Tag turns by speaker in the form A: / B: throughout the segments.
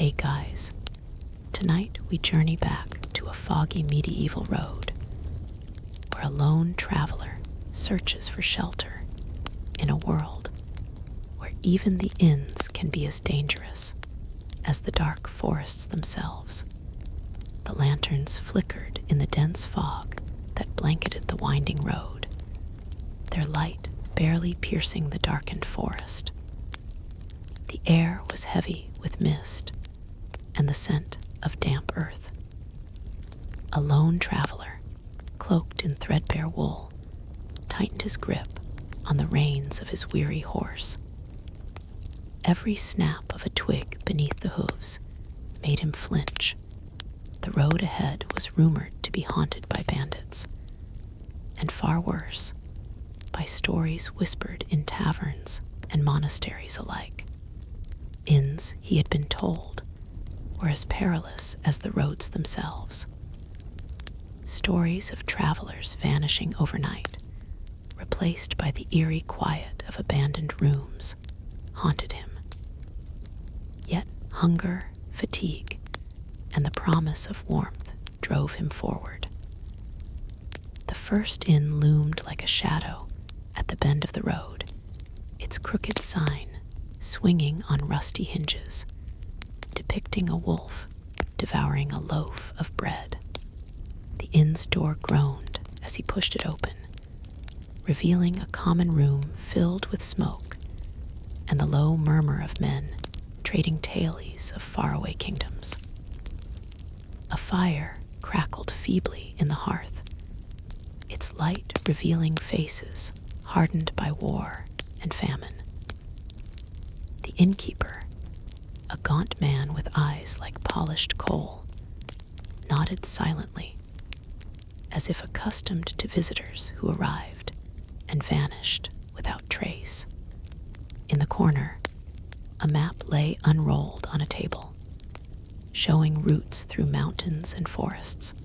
A: Hey guys, tonight we journey back to a foggy medieval road where a lone traveler searches for shelter in a world where even the inns can be as dangerous as the dark forests themselves. The lanterns flickered in the dense fog that blanketed the winding road, their light barely piercing the darkened forest. The air was heavy with mist and the scent of damp earth. A lone traveler, cloaked in threadbare wool, tightened his grip on the reins of his weary horse. Every snap of a twig beneath the hooves made him flinch. The road ahead was rumored to be haunted by bandits, and far worse, by stories whispered in taverns and monasteries alike. Inns, he had been told, were as perilous as the roads themselves. Stories of travelers vanishing overnight, replaced by the eerie quiet of abandoned rooms, haunted him. Yet hunger, fatigue, and the promise of warmth drove him forward. The first inn loomed like a shadow at the bend of the road, its crooked sign swinging on rusty hinges, depicting a wolf devouring a loaf of bread. The inn's door groaned as he pushed it open, revealing a common room filled with smoke and the low murmur of men trading tales of faraway kingdoms. A fire crackled feebly in the hearth, its light revealing faces hardened by war and famine. The innkeeper, a gaunt man with eyes like polished coal, nodded silently, as if accustomed to visitors who arrived and vanished without trace. In the corner, a map lay unrolled on a table, showing routes through mountains and forests.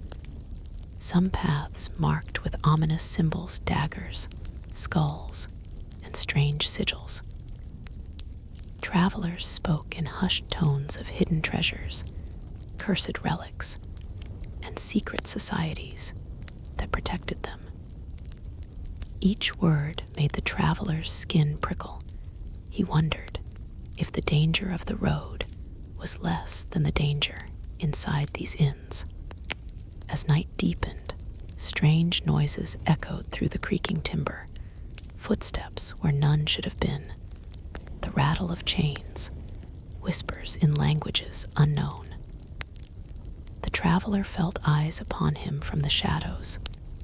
A: Some paths marked with ominous symbols, daggers, skulls, and strange sigils. Travelers spoke in hushed tones of hidden treasures, cursed relics, and secret societies that protected them. Each word made the traveler's skin prickle. He wondered if the danger of the road was less than the danger inside these inns. As night deepened, strange noises echoed through the creaking timber, footsteps where none should have been, the rattle of chains, whispers in languages unknown. The traveler felt eyes upon him from the shadows,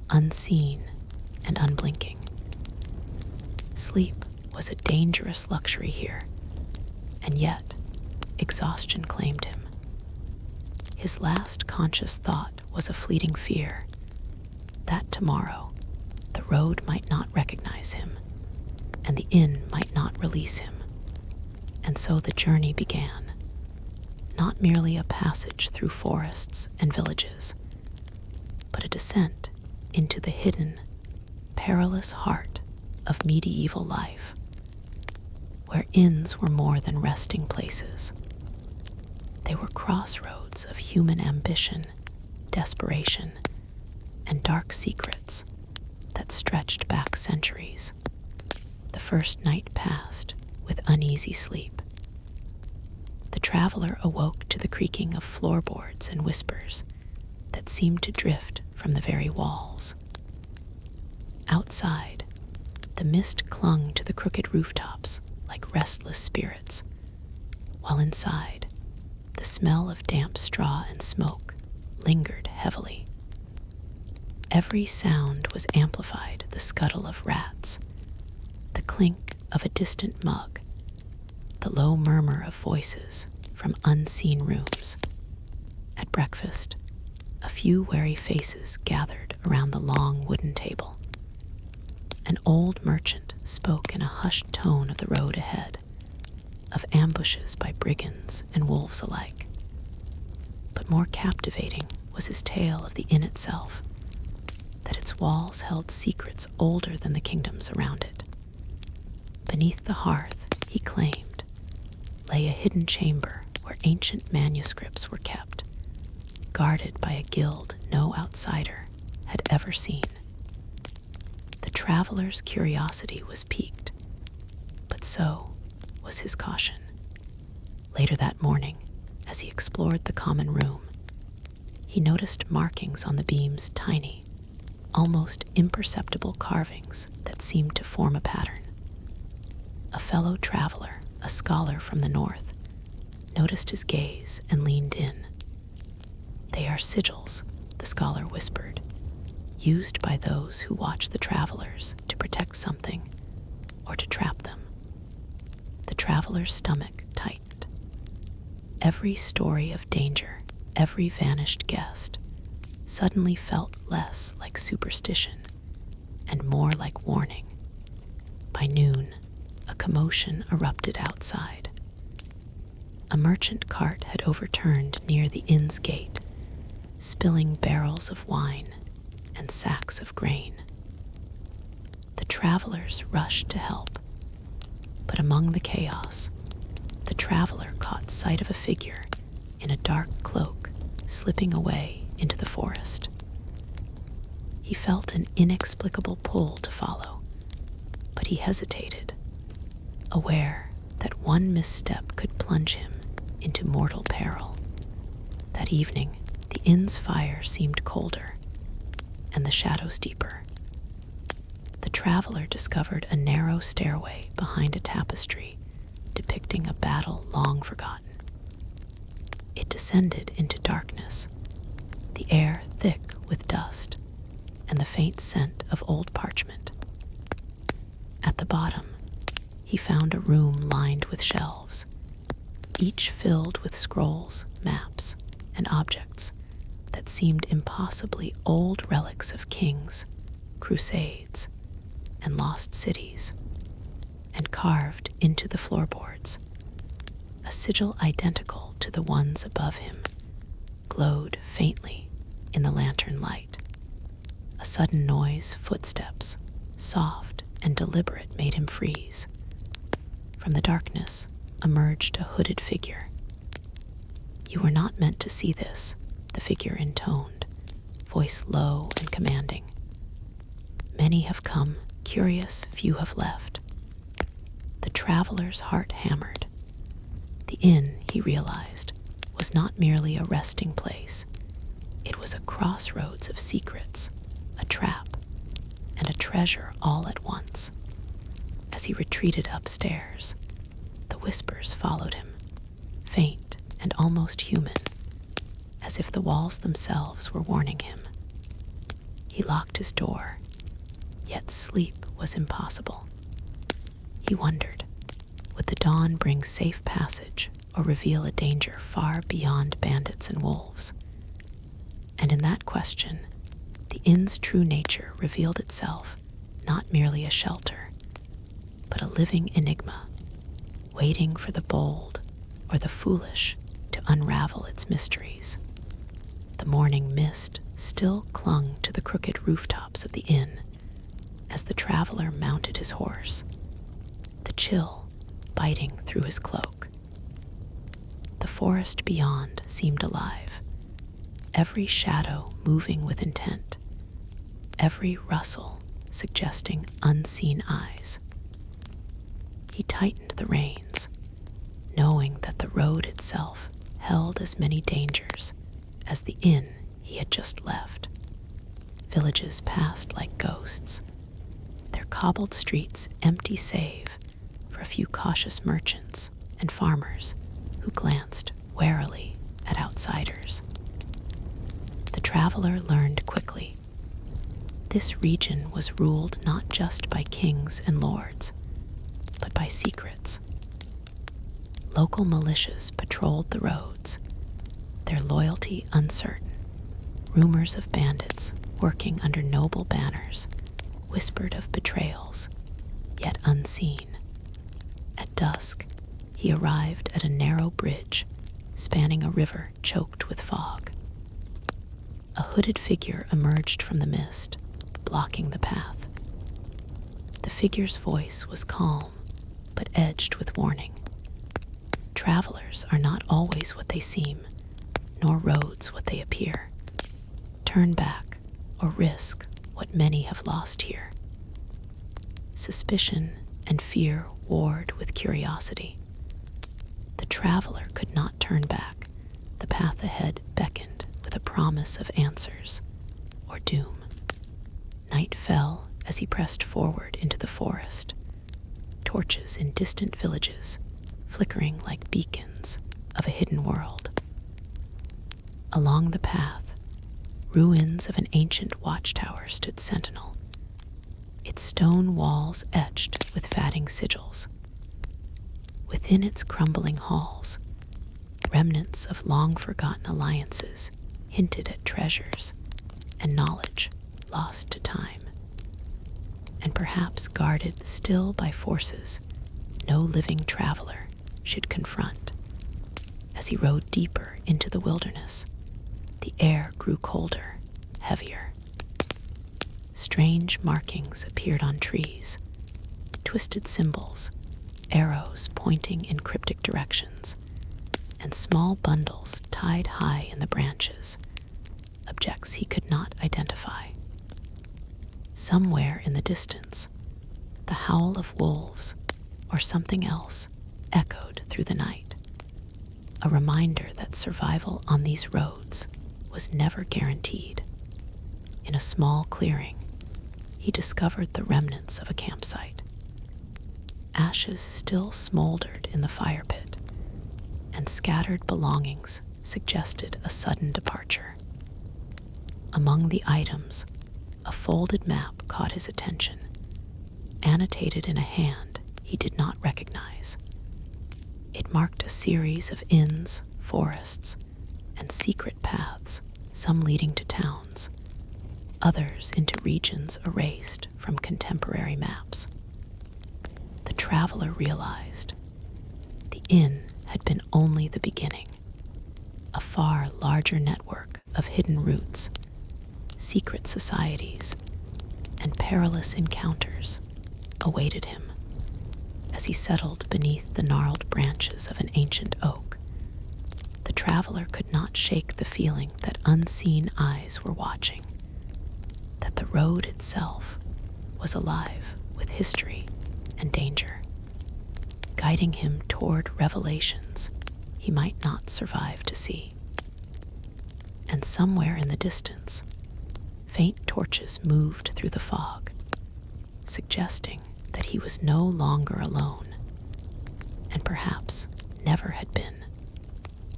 A: unseen and unblinking. Sleep was a dangerous luxury here, and yet exhaustion claimed him. His last conscious thought was a fleeting fear that tomorrow the road might not recognize him, and the inn might not release him. And so the journey began, not merely a passage through forests and villages, but a descent into the hidden, perilous heart of medieval life, where inns were more than resting places. They were crossroads of human ambition, desperation, and dark secrets that stretched back centuries. The first night passed with uneasy sleep. The traveler awoke to the creaking of floorboards and whispers that seemed to drift from the very walls. Outside, the mist clung to the crooked rooftops like restless spirits, while inside, the smell of damp straw and smoke lingered heavily. Every sound was amplified: the scuttle of rats, the clink of a distant mug, the low murmur of voices from unseen rooms. At breakfast, a few wary faces gathered around the long wooden table. An old merchant spoke in a hushed tone of the road ahead, of ambushes by brigands and wolves alike. But more captivating was his tale of the inn itself, that its walls held secrets older than the kingdoms around it. Beneath the hearth, he claimed, lay a hidden chamber where ancient manuscripts were kept, guarded by a guild no outsider had ever seen. The traveler's curiosity was piqued, but so was his caution. Later that morning, as he explored the common room, he noticed markings on the beam's tiny, almost imperceptible carvings that seemed to form a pattern. A fellow traveler, a scholar from the north, noticed his gaze and leaned in. "They are sigils," the scholar whispered, "used by those who watch the travelers to protect something or to trap them." The traveler's stomach tightened. Every story of danger, every vanished guest, suddenly felt less like superstition and more like warning. By noon, a commotion erupted outside. A merchant cart had overturned near the inn's gate, spilling barrels of wine and sacks of grain. The travelers rushed to help, but among the chaos, the traveler caught sight of a figure in a dark cloak slipping away into the forest. He felt an inexplicable pull to follow, but he hesitated, aware that one misstep could plunge him into mortal peril. That evening, the inn's fire seemed colder, and the shadows deeper. The traveler discovered a narrow stairway behind a tapestry depicting a battle long forgotten. It descended into darkness, the air thick with dust and the faint scent of old parchment. At the bottom, he found a room lined with shelves, each filled with scrolls, maps, and objects that seemed impossibly old relics of kings, crusades, and lost cities. And carved into the floorboards, a sigil identical to the ones above him glowed faintly in the lantern light. A sudden noise, footsteps, soft and deliberate, made him freeze. From the darkness emerged a hooded figure. "You were not meant to see this," the figure intoned, voice low and commanding. "Many have come, curious, few have left." The traveler's heart hammered. The inn, he realized, was not merely a resting place. It was a crossroads of secrets, a trap, and a treasure all at once. As he retreated upstairs, the whispers followed him, faint and almost human, as if the walls themselves were warning him. He locked his door, yet sleep was impossible. He wondered, would the dawn bring safe passage or reveal a danger far beyond bandits and wolves? And in that question, the inn's true nature revealed itself, not merely a shelter, but a living enigma, waiting for the bold or the foolish to unravel its mysteries. The morning mist still clung to the crooked rooftops of the inn as the traveler mounted his horse, the chill biting through his cloak. The forest beyond seemed alive, every shadow moving with intent, every rustle suggesting unseen eyes. He tightened the reins, knowing that the road itself held as many dangers as the inn he had just left. Villages passed like ghosts, their cobbled streets empty save for a few cautious merchants and farmers who glanced warily at outsiders. The traveler learned quickly. This region was ruled not just by kings and lords, but by secrets. Local militias patrolled the roads, their loyalty uncertain. Rumors of bandits working under noble banners whispered of betrayals, yet unseen. At dusk, he arrived at a narrow bridge spanning a river choked with fog. A hooded figure emerged from the mist, blocking the path. The figure's voice was calm, but edged with warning. travelers are not always what they seem, nor roads what they appear. Turn back or risk what many have lost here. Suspicion and fear warred with curiosity. The traveler could not turn back. The path ahead beckoned with a promise of answers or doom. Night fell as he pressed forward into the forest, torches in distant villages flickering like beacons of a hidden world. Along the path, ruins of an ancient watchtower stood sentinel, its stone walls etched with fatting sigils. Within its crumbling halls, remnants of long-forgotten alliances hinted at treasures and knowledge lost to time, and perhaps guarded still by forces no living traveler should confront. As he rode deeper into the wilderness, the air grew colder, heavier. Strange markings appeared on trees, twisted symbols, arrows pointing in cryptic directions, and small bundles tied high in the branches, objects he could not identify. Somewhere in the distance, the howl of wolves or something else echoed through the night, a reminder that survival on these roads was never guaranteed. In a small clearing, he discovered the remnants of a campsite. Ashes still smoldered in the fire pit, and scattered belongings suggested a sudden departure. Among the items, a folded map caught his attention, annotated in a hand he did not recognize. It marked a series of inns, forests, and secret paths, some leading to towns, others into regions erased from contemporary maps. The traveler realized the inn had been only the beginning. A far larger network of hidden routes, secret societies, and perilous encounters awaited him. As he settled beneath the gnarled branches of an ancient oak, the traveler could not shake the feeling that unseen eyes were watching, that the road itself was alive with history and danger, guiding him toward revelations he might not survive to see. And somewhere in the distance, faint torches moved through the fog, suggesting that he was no longer alone, and perhaps never had been.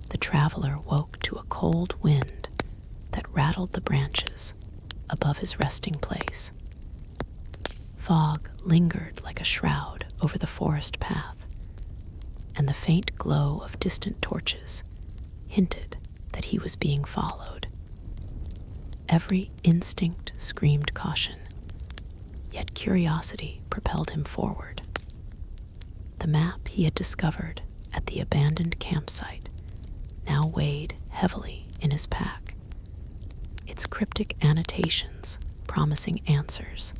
A: The traveler woke to a cold wind that rattled the branches above his resting place. Fog lingered like a shroud over the forest path, and the faint glow of distant torches hinted that he was being followed. Every instinct screamed caution, yet curiosity propelled him forward. The map he had discovered at the abandoned campsite now weighed heavily in his pack, its cryptic annotations promising answers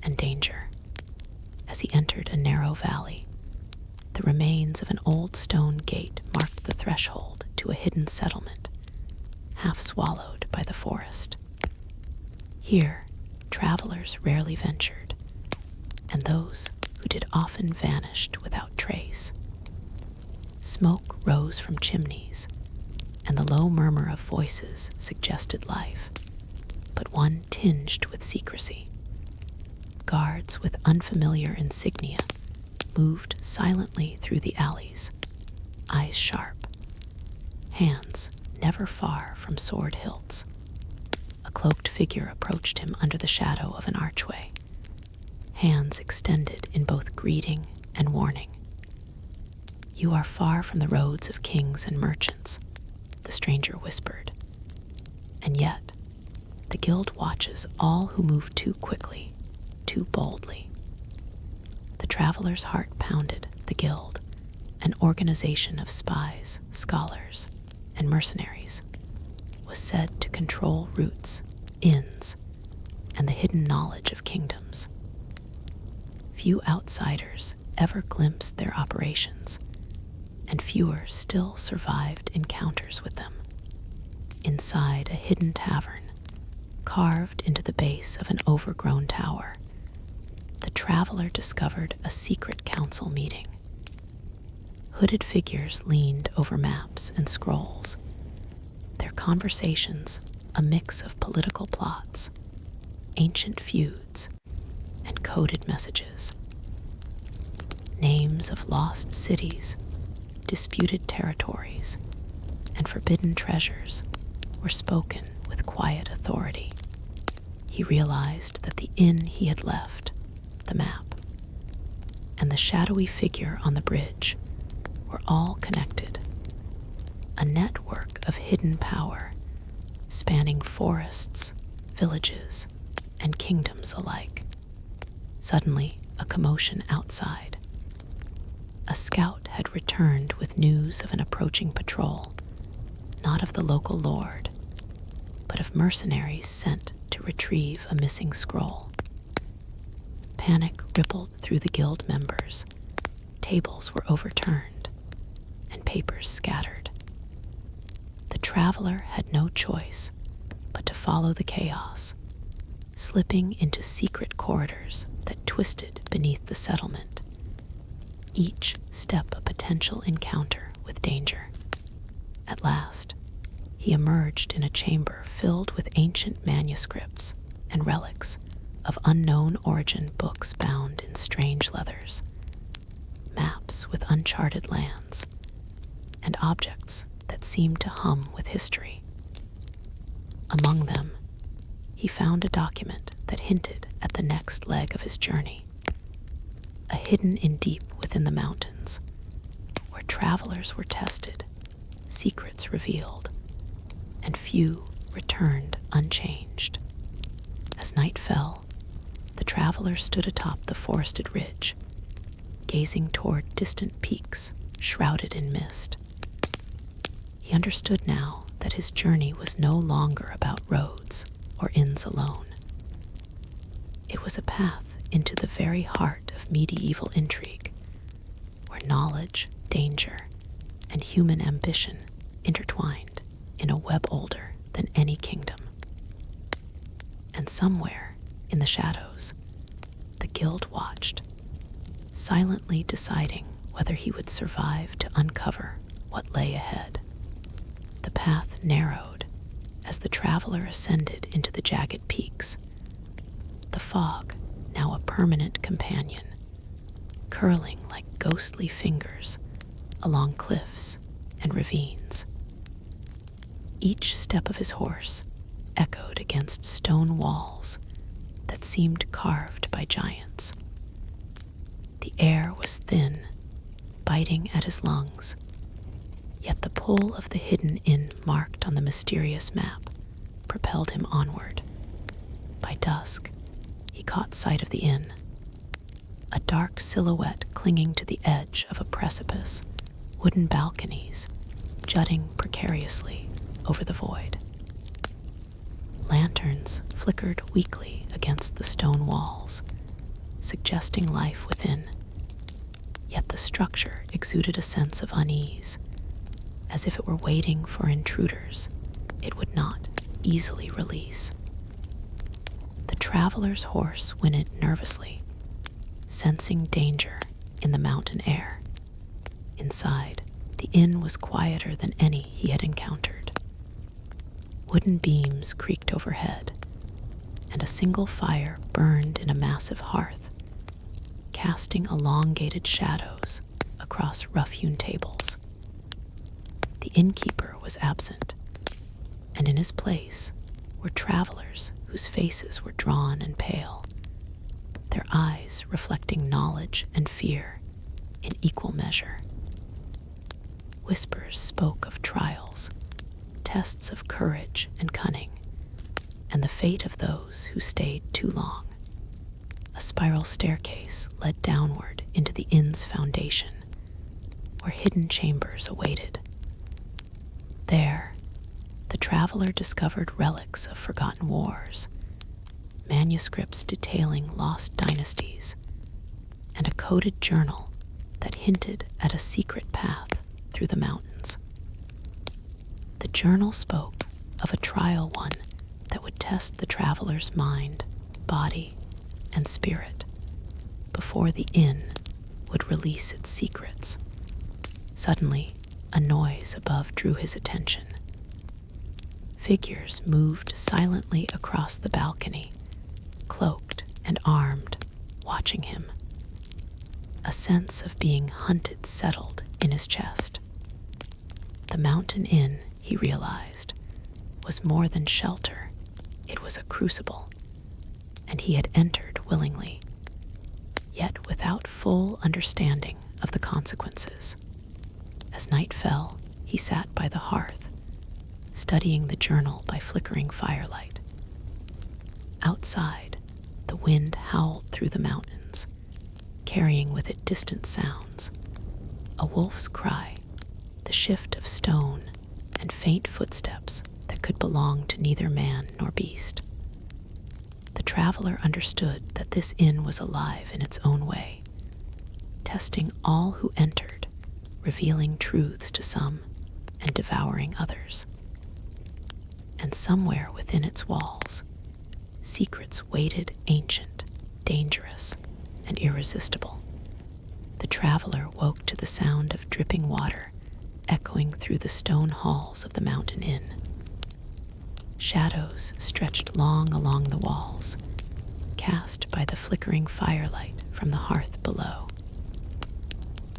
A: and danger. As he entered a narrow valley, the remains of an old stone gate marked the threshold to a hidden settlement, half swallowed by the forest. Here, travelers rarely ventured, and those who did often vanished without trace. Smoke rose from chimneys, and the low murmur of voices suggested life, but one tinged with secrecy. Guards with unfamiliar insignia moved silently through the alleys, eyes sharp, hands never far from sword hilts. A cloaked figure approached him under the shadow of an archway, hands extended in both greeting and warning. "You are far from the roads of kings and merchants," the stranger whispered. "And yet, the guild watches all who move too quickly, too boldly." The traveler's heart pounded. The guild, an organization of spies, scholars, and mercenaries, was said to control routes, inns, and the hidden knowledge of kingdoms. Few outsiders ever glimpsed their operations, and fewer still survived encounters with them. Inside a hidden tavern, carved into the base of an overgrown tower, the traveler discovered a secret council meeting. Hooded figures leaned over maps and scrolls, their conversations a mix of political plots, ancient feuds, and coded messages. Names of lost cities, disputed territories, and forbidden treasures were spoken with quiet authority. He realized that the inn he had left, the map, and the shadowy figure on the bridge were all connected. A network of hidden power spanning forests, villages, and kingdoms alike. Suddenly, a commotion outside. A scout had returned with news of an approaching patrol, not of the local lord, but of mercenaries sent to retrieve a missing scroll. Panic rippled through the guild members. Tables were overturned, and papers scattered. The traveler had no choice but to follow the chaos, slipping into secret corridors that twisted beneath the settlement, each step a potential encounter with danger. At last, he emerged in a chamber filled with ancient manuscripts and relics of unknown origin, books bound in strange leathers, maps with uncharted lands, and objects that seemed to hum with history. Among them, he found a document that hinted at the next leg of his journey, a hidden in deep within the mountains, where travelers were tested, secrets revealed, and few returned unchanged. As night fell, the traveler stood atop the forested ridge, gazing toward distant peaks shrouded in mist. He understood now that his journey was no longer about roads or inns alone. It was a path into the very heart of medieval intrigue, where knowledge, danger, and human ambition intertwined in a web older than any kingdom. And somewhere in the shadows, the guild watched, silently deciding whether he would survive to uncover what lay ahead. The path narrowed as the traveler ascended into the jagged peaks, the fog now a permanent companion, curling like ghostly fingers along cliffs and ravines. Each step of his horse echoed against stone walls that seemed carved by giants. The air was thin, biting at his lungs, yet the pull of the hidden inn marked on the mysterious map propelled him onward. By dusk, he caught sight of the inn, a dark silhouette clinging to the edge of a precipice, wooden balconies jutting precariously over the void. Lanterns flickered weakly against the stone walls, suggesting life within, yet the structure exuded a sense of unease, as if it were waiting for intruders it would not easily release. The traveler's horse whinnied nervously, sensing danger in the mountain air. Inside, the inn was quieter than any he had encountered. Wooden beams creaked overhead, and a single fire burned in a massive hearth, casting elongated shadows across rough-hewn tables. The innkeeper was absent, and in his place were travelers whose faces were drawn and pale, their eyes reflecting knowledge and fear in equal measure. Whispers spoke of trials, tests of courage and cunning, and the fate of those who stayed too long. A spiral staircase led downward into the inn's foundation, where hidden chambers awaited. There, the traveler discovered relics of forgotten wars, manuscripts detailing lost dynasties, and a coded journal that hinted at a secret path through the mountains. The journal spoke of a trial one that would test the traveler's mind, body, and spirit before the inn would release its secrets. Suddenly, a noise above drew his attention. Figures moved silently across the balcony, cloaked and armed, watching him. A sense of being hunted settled in his chest. The mountain inn, he realized, was more than shelter. It was a crucible, and he had entered willingly, yet without full understanding of the consequences. As night fell, he sat by the hearth, studying the journal by flickering firelight. Outside, the wind howled through the mountains, carrying with it distant sounds, a wolf's cry, the shift of stone, and faint footsteps that could belong to neither man nor beast. The traveler understood that this inn was alive in its own way, testing all who entered, revealing truths to some and devouring others. And somewhere within its walls, secrets waited, ancient, dangerous, and irresistible. The traveler woke to the sound of dripping water echoing through the stone halls of the mountain inn. Shadows stretched long along the walls, cast by the flickering firelight from the hearth below.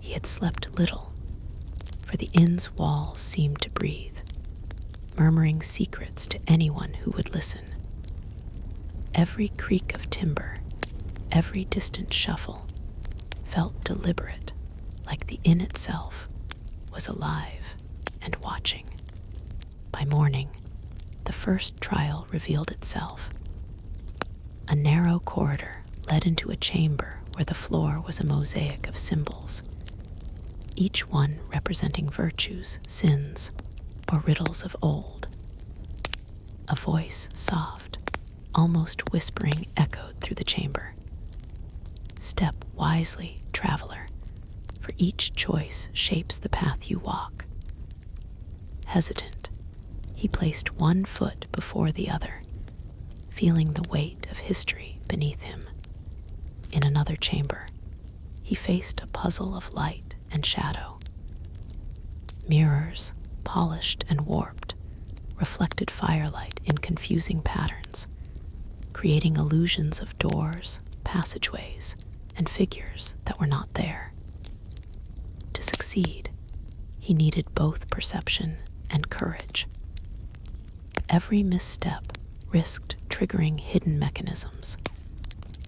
A: He had slept little, for the inn's walls seemed to breathe, murmuring secrets to anyone who would listen. Every creak of timber, every distant shuffle, felt deliberate, like the inn itself was alive and watching. By morning, the first trial revealed itself. A narrow corridor led into a chamber where the floor was a mosaic of symbols, each one representing virtues, sins, or riddles of old. A voice, soft, almost whispering, echoed through the chamber. Step wisely, traveler, for each choice shapes the path you walk. Hesitant, he placed one foot before the other, feeling the weight of history beneath him. In another chamber, he faced a puzzle of light and shadow. Mirrors, polished and warped, reflected firelight in confusing patterns, creating illusions of doors, passageways, and figures that were not there. To succeed, he needed both perception and courage. Every misstep risked triggering hidden mechanisms,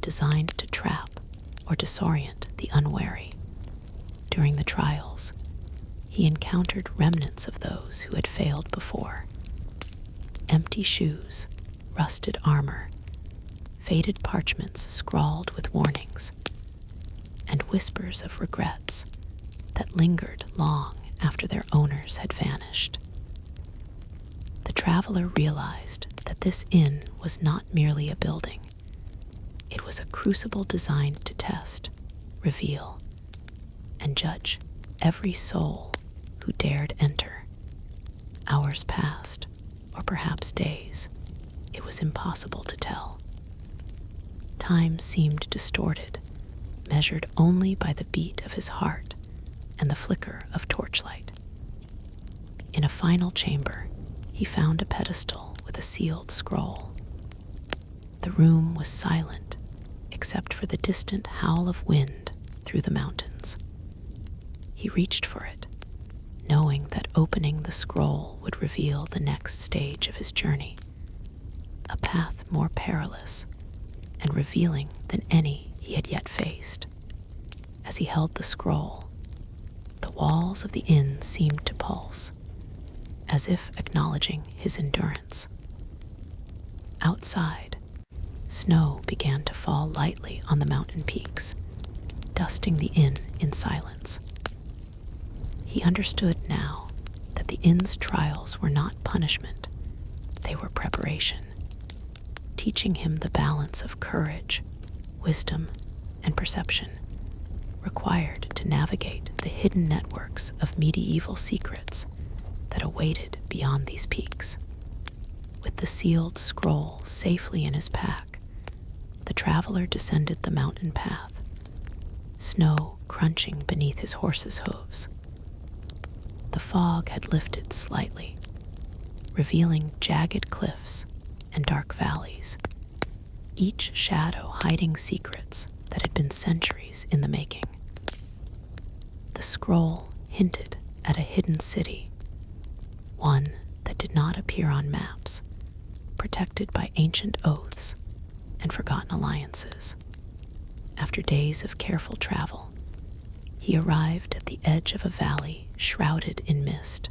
A: designed to trap or disorient the unwary. During the trials, he encountered remnants of those who had failed before. Empty shoes, rusted armor, faded parchments scrawled with warnings, and whispers of regrets that lingered long after their owners had vanished. The traveler realized that this inn was not merely a building. It was a crucible designed to test, reveal, and judge every soul who dared enter. Hours passed, or perhaps days. It was impossible to tell. Time seemed distorted, measured only by the beat of his heart and the flicker of torchlight. In a final chamber, he found a pedestal with a sealed scroll. The room was silent, except for the distant howl of wind through the mountains. He reached for it, knowing that opening the scroll would reveal the next stage of his journey, a path more perilous and revealing than any he had yet faced. As he held the scroll, the walls of the inn seemed to pulse, as if acknowledging his endurance. Outside, snow began to fall lightly on the mountain peaks, dusting the inn in silence. He understood now that the inn's trials were not punishment, they were preparation, teaching him the balance of courage, wisdom, and perception, required to navigate the hidden networks of medieval secrets that awaited beyond these peaks. With the sealed scroll safely in his pack, the traveler descended the mountain path, snow crunching beneath his horse's hooves. The fog had lifted slightly, revealing jagged cliffs and dark valleys, each shadow hiding secrets that had been centuries in the making. The scroll hinted at a hidden city, one that did not appear on maps, protected by ancient oaths and forgotten alliances. After days of careful travel, he arrived at the edge of a valley shrouded in mist.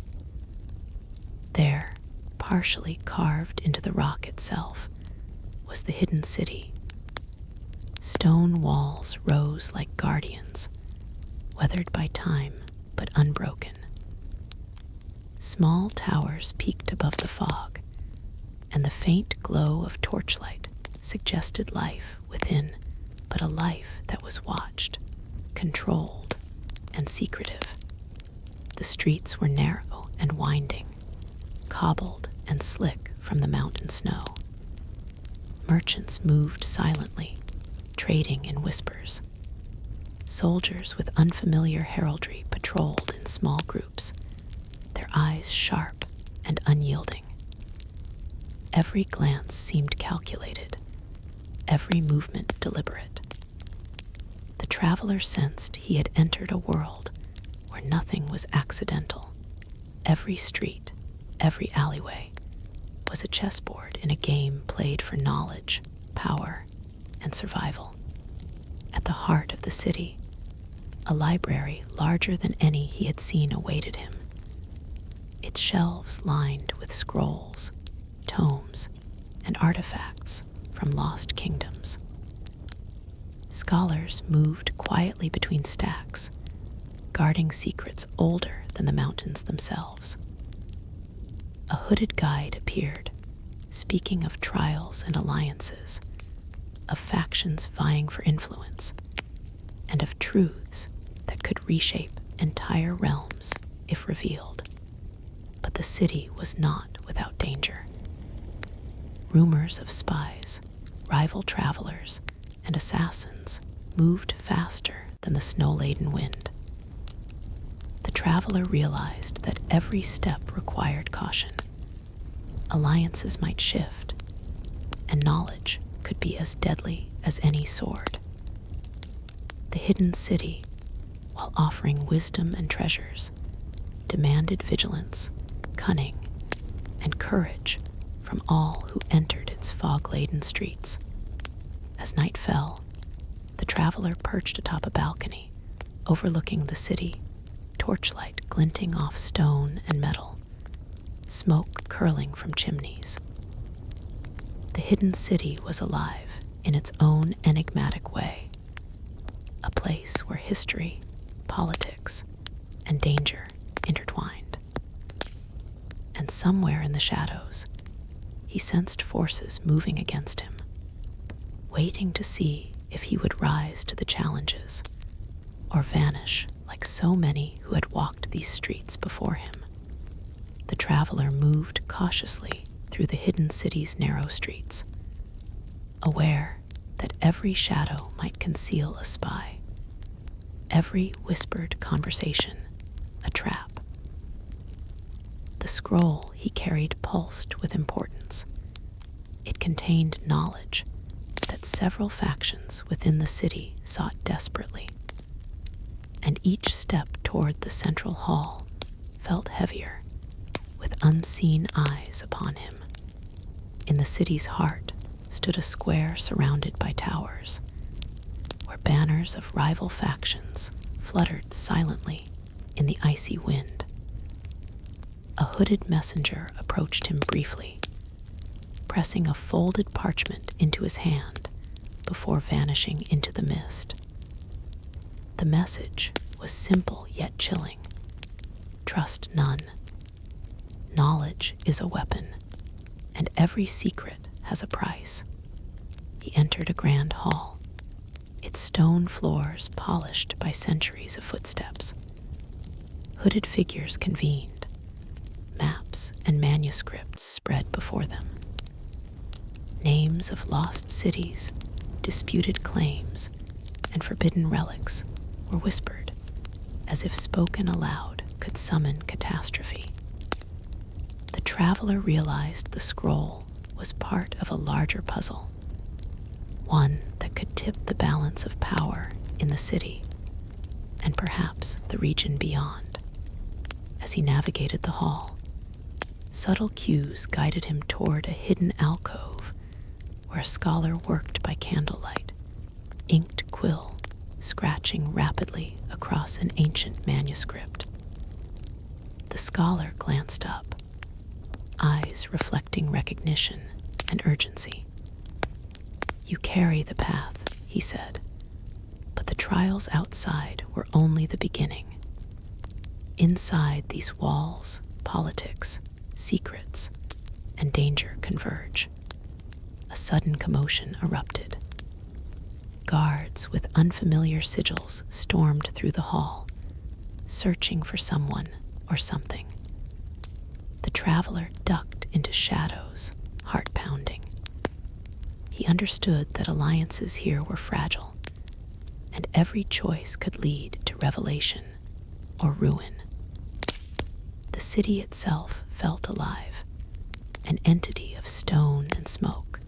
A: There, partially carved into the rock itself, was the hidden city. Stone walls rose like guardians, weathered by time but unbroken. Small towers peaked above the fog, and the faint glow of torchlight suggested life within, but a life that was watched, controlled, and secretive. The streets were narrow and winding, cobbled and slick from the mountain snow. Merchants moved silently, trading in whispers. Soldiers with unfamiliar heraldry patrolled in small groups, their eyes sharp and unyielding. Every glance seemed calculated, every movement deliberate. The traveler sensed he had entered a world where nothing was accidental. Every street, every alleyway, was a chessboard in a game played for knowledge, power, and survival. At the heart of the city, a library larger than any he had seen awaited him, its shelves lined with scrolls, tomes, and artifacts from lost kingdoms. Scholars moved quietly between stacks, guarding secrets older than the mountains themselves. A hooded guide appeared, speaking of trials and alliances, of factions vying for influence, and of truths that could reshape entire realms if revealed. But the city was not without danger. Rumors of spies, rival travelers, and assassins moved faster than the snow-laden wind. The traveler realized that every step required caution. Alliances might shift, and knowledge could be as deadly as any sword. The hidden city, while offering wisdom and treasures, demanded vigilance, cunning, and courage from all who entered its fog-laden streets. As night fell, the traveler perched atop a balcony, overlooking the city, torchlight glinting off stone and metal, smoke curling from chimneys. The hidden city was alive in its own enigmatic way, a place where history, politics, and danger intertwined. And somewhere in the shadows, he sensed forces moving against him, waiting to see if he would rise to the challenges or vanish like so many who had walked these streets before him. The traveler moved cautiously through the hidden city's narrow streets, aware that every shadow might conceal a spy, every whispered conversation a trap. The scroll he carried pulsed with importance. It contained knowledge that several factions within the city sought desperately, and each step toward the central hall felt heavier, with unseen eyes upon him. In the city's heart stood a square surrounded by towers, where banners of rival factions fluttered silently in the icy wind. A hooded messenger approached him briefly, pressing a folded parchment into his hand before vanishing into the mist. The message was simple yet chilling. Trust none. Knowledge is a weapon, and every secret has a price. He entered a grand hall, its its stone floors polished by centuries of footsteps. Hooded figures convened, maps and manuscripts spread before them. Names of lost cities, disputed claims, and forbidden relics were whispered, as if spoken aloud could summon catastrophe. The traveler realized the scroll was part of a larger puzzle, one that could tip the balance of power in the city and perhaps the region beyond. As he navigated the hall, subtle cues guided him toward a hidden alcove where a scholar worked by candlelight, inked quill scratching rapidly across an ancient manuscript. The scholar glanced up, eyes reflecting recognition and urgency. "You carry the path," he said, "but the trials outside were only the beginning. Inside these walls, politics, secrets, and danger converge." A sudden commotion erupted. Guards with unfamiliar sigils stormed through the hall, searching for someone or something. The traveler ducked into shadows, heart pounding. He understood that alliances here were fragile, and every choice could lead to revelation or ruin. The city itself felt alive, an entity of stone and smoke,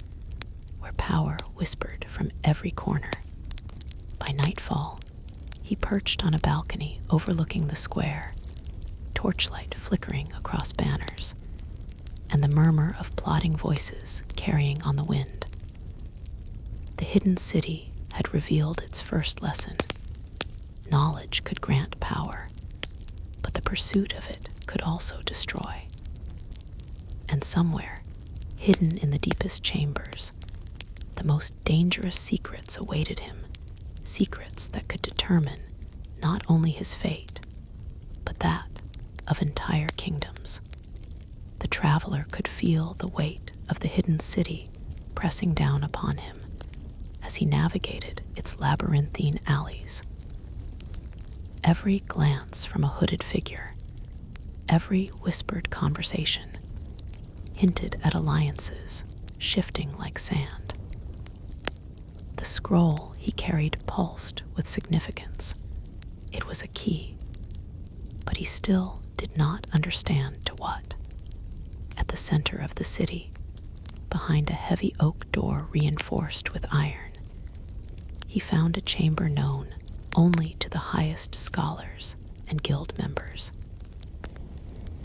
A: where power whispered from every corner. By nightfall, he perched on a balcony overlooking the square, torchlight flickering across banners, and the murmur of plodding voices carrying on the wind. The hidden city had revealed its first lesson. Knowledge could grant power, but the pursuit of it could also destroy. And somewhere, hidden in the deepest chambers, the most dangerous secrets awaited him, secrets that could determine not only his fate, but that of entire kingdoms. The traveler could feel the weight of the hidden city pressing down upon him as he navigated its labyrinthine alleys. Every glance from a hooded figure, every whispered conversation, hinted at alliances shifting like sand. The scroll he carried pulsed with significance. It was a key, but he still did not understand to what. At the center of the city, behind a heavy oak door reinforced with iron, he found a chamber known only to the highest scholars and guild members.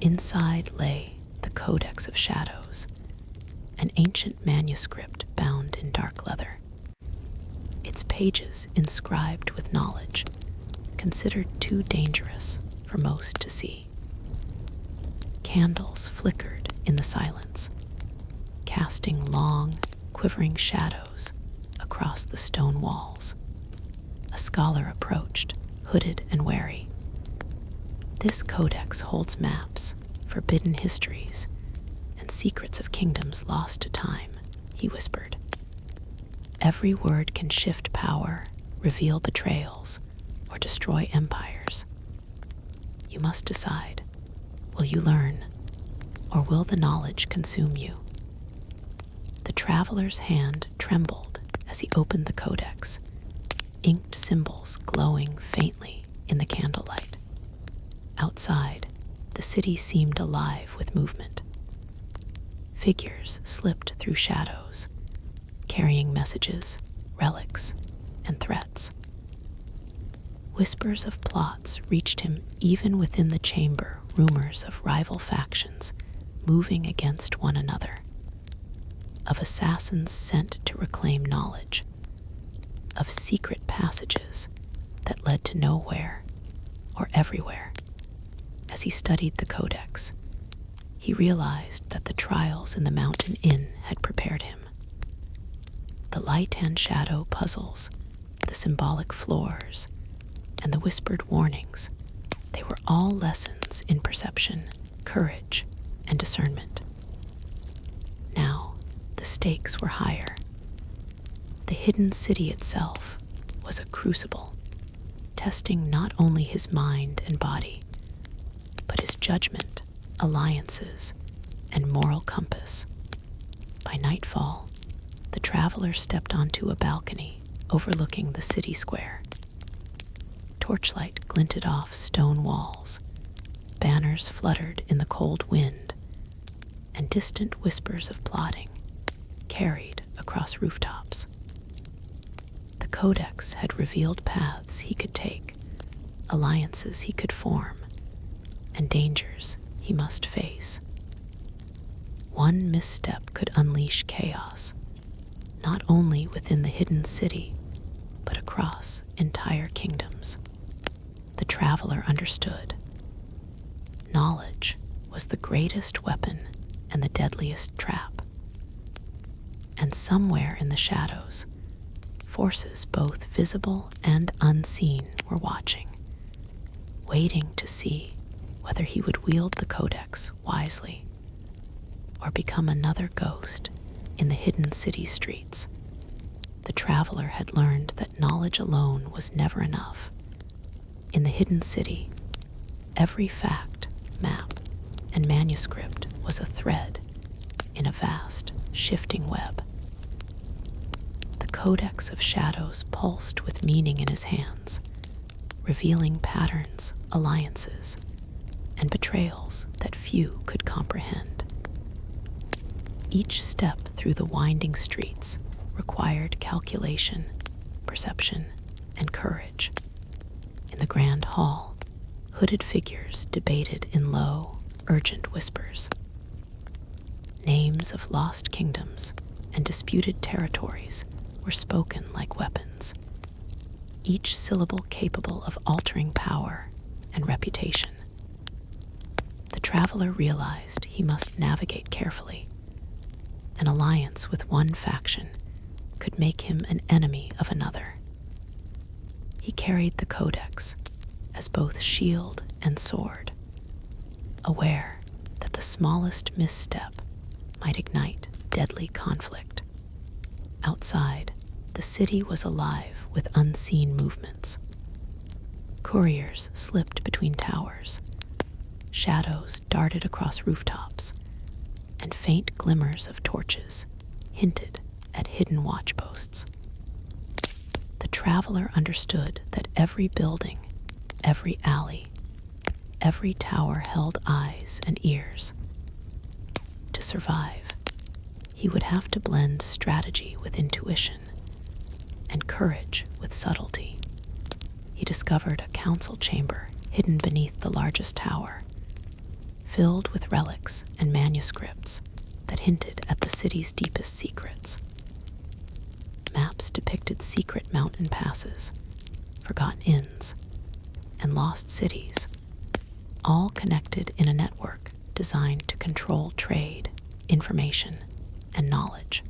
A: Inside lay the Codex of Shadows, an ancient manuscript bound in dark leather, its pages inscribed with knowledge considered too dangerous for most to see. Candles flickered in the silence, casting long, quivering shadows across the stone walls. A scholar approached, hooded and wary. "This codex holds maps, forbidden histories, and secrets of kingdoms lost to time," he whispered. "Every word can shift power, reveal betrayals, or destroy empires. You must decide. Will you learn, or will the knowledge consume you?" The traveler's hand trembled as he opened the codex, inked symbols glowing faintly in the candlelight. Outside, the city seemed alive with movement. Figures slipped through shadows, carrying messages, relics, and threats. Whispers of plots reached him even within the chamber, rumors of rival factions moving against one another, of assassins sent to reclaim knowledge, of secret passages that led to nowhere or everywhere. As he studied the codex, he realized that the trials in the mountain inn had prepared him. The light and shadow puzzles, the symbolic floors, and the whispered warnings, they were all lessons in perception, courage, and discernment. Now, the stakes were higher. The hidden city itself was was a crucible, testing not only his mind and body, but his judgment, alliances, and moral compass. By nightfall, the traveler stepped onto a balcony overlooking the city square. Torchlight glinted off stone walls, banners fluttered in the cold wind, and distant whispers of plotting carried across rooftops. The Codex had revealed paths he could take, alliances he could form, and dangers he must face. One misstep could unleash chaos, not only within the hidden city, but across entire kingdoms. The traveler understood. Knowledge was the greatest weapon and the deadliest trap. And somewhere in the shadows, forces both visible and unseen were watching, waiting to see whether he would wield the Codex wisely or become another ghost in the hidden city streets. The traveler had learned that knowledge alone was never enough. In the hidden city, every fact, map, and manuscript was a thread in a vast, shifting web. The Codex of Shadows pulsed with meaning in his hands, revealing patterns, alliances, and betrayals that few could comprehend. Each step through the winding streets required calculation, perception, and courage. In the grand hall, hooded figures debated in low, urgent whispers. Names of lost kingdoms and disputed territories were spoken like weapons, each syllable capable of altering power and reputation. The traveler realized he must navigate carefully. An alliance with one faction could make him an enemy of another. He carried the Codex as both shield and sword, aware that the smallest misstep might ignite deadly conflict. Outside, the city was alive with unseen movements. Couriers slipped between towers, shadows darted across rooftops, and faint glimmers of torches hinted at hidden watchposts. The traveler understood that every building, every alley, every tower held eyes and ears. To survive, he would have to blend strategy with intuition and courage with subtlety. He discovered a council chamber hidden beneath the largest tower, filled with relics and manuscripts that hinted at the city's deepest secrets. Maps depicted secret mountain passes, forgotten inns, and lost cities, all connected in a network designed to control trade, information, and knowledge.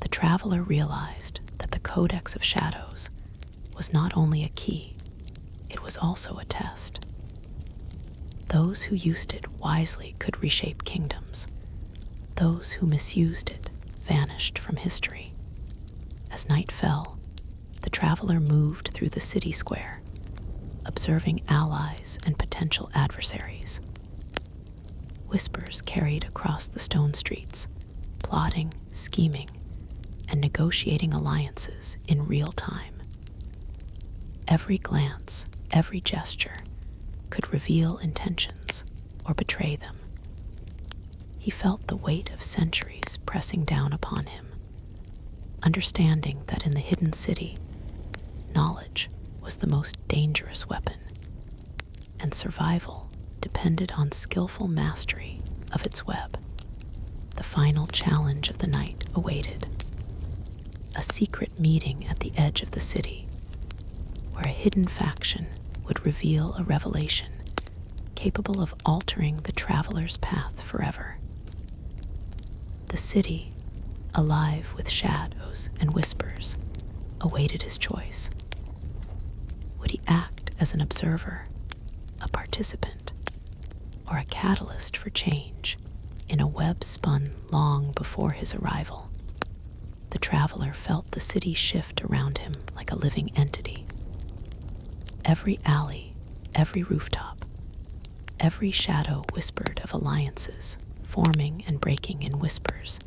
A: The traveler realized that the Codex of Shadows was not only a key, it was also a test. Those who used it wisely could reshape kingdoms. Those who misused it vanished from history. As night fell, the traveler moved through the city square, observing allies and potential adversaries. Whispers carried across the stone streets, plotting, scheming, and negotiating alliances in real time. Every glance, every gesture could reveal intentions or betray them. He felt the weight of centuries pressing down upon him, understanding that in the hidden city, knowledge was the most dangerous weapon, and survival depended on skillful mastery of its web. The final challenge of the night awaited. A secret meeting at the edge of the city, where a hidden faction would reveal a revelation capable of altering the traveler's path forever. The city, alive with shadows and whispers, awaited his choice. Would he act as an observer, a participant, or a catalyst for change in a web spun long before his arrival? The traveler felt the city shift around him like a living entity. Every alley, every rooftop, every shadow whispered of alliances, forming and breaking in whispers,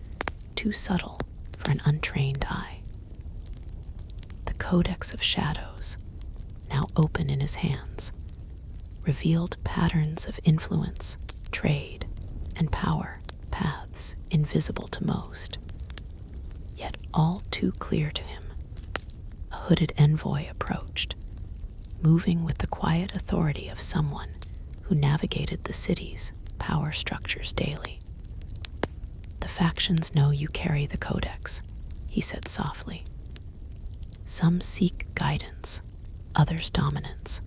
A: too subtle for an untrained eye. The Codex of Shadows, now open in his hands, revealed patterns of influence, trade, and power, paths invisible to most, yet all too clear to him. A hooded envoy approached, moving with the quiet authority of someone who navigated the city's power structures daily. "The factions know you carry the Codex," he said softly. "Some seek guidance, others dominance.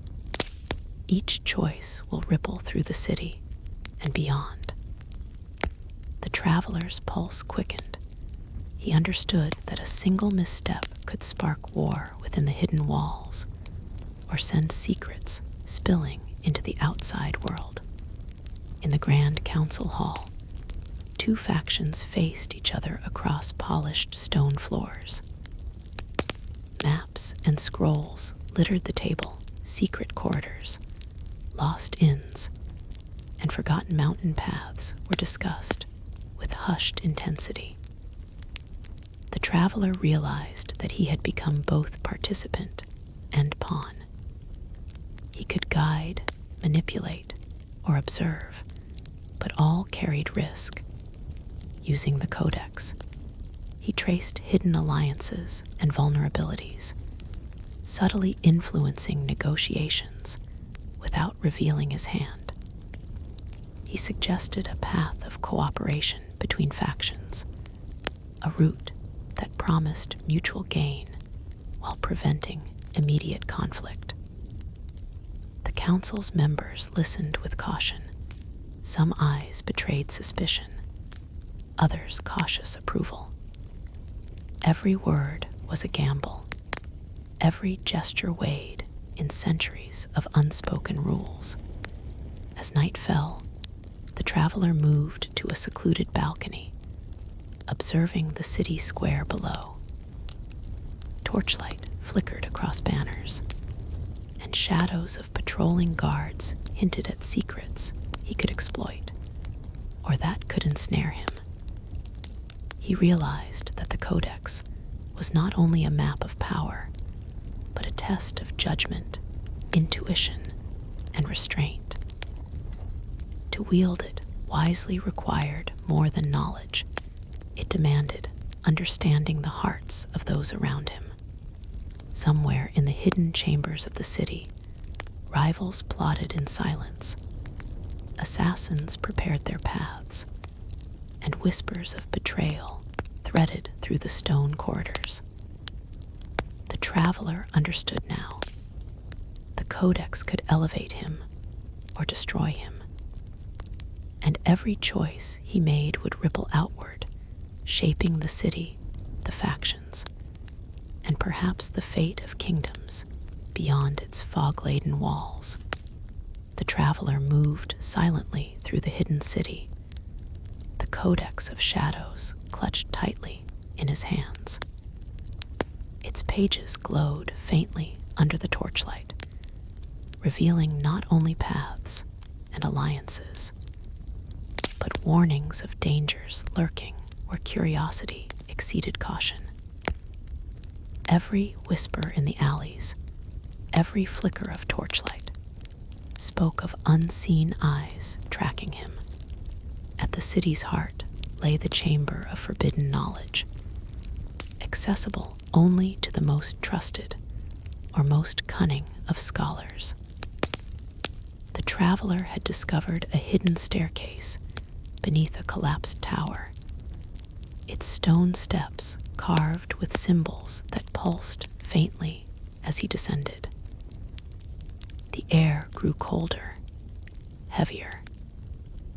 A: Each choice will ripple through the city and beyond." The traveler's pulse quickened. He understood that a single misstep could spark war within the hidden walls, or send secrets spilling into the outside world. In the Grand Council Hall, two factions faced each other across polished stone floors. Maps and scrolls littered the table, secret corridors, lost inns, and forgotten mountain paths were discussed with hushed intensity. The traveler realized that he had become both participant and pawn. He could guide, manipulate, or observe, but all carried risk. Using the Codex, he traced hidden alliances and vulnerabilities, subtly influencing negotiations without revealing his hand. He suggested a path of cooperation between factions, a route that promised mutual gain while preventing immediate conflict. The council's members listened with caution. Some eyes betrayed suspicion, others cautious approval. Every word was a gamble, every gesture weighed in centuries of unspoken rules. As night fell, the traveler moved to a secluded balcony, observing the city square below. Torchlight flickered across banners, and shadows of patrolling guards hinted at secrets he could exploit, or that could ensnare him. He realized that the Codex was not only a map of power, but a test of judgment, intuition, and restraint. To wield it wisely required more than knowledge. It demanded understanding the hearts of those around him. Somewhere in the hidden chambers of the city, rivals plotted in silence. Assassins prepared their paths, and whispers of betrayal threaded through the stone corridors. The traveler understood now. The Codex could elevate him or destroy him, and every choice he made would ripple outward, shaping the city, the factions, and perhaps the fate of kingdoms beyond its fog-laden walls. The traveler moved silently through the hidden city, the Codex of Shadows clutched tightly in his hands. Its pages glowed faintly under the torchlight, revealing not only paths and alliances, but warnings of dangers lurking where curiosity exceeded caution. Every whisper in the alleys, every flicker of torchlight, spoke of unseen eyes tracking him. At the city's heart lay the chamber of forbidden knowledge, accessible only to the most trusted or most cunning of scholars. The traveler had discovered a hidden staircase beneath a collapsed tower, its stone steps carved with symbols that pulsed faintly as he descended. The air grew colder, heavier,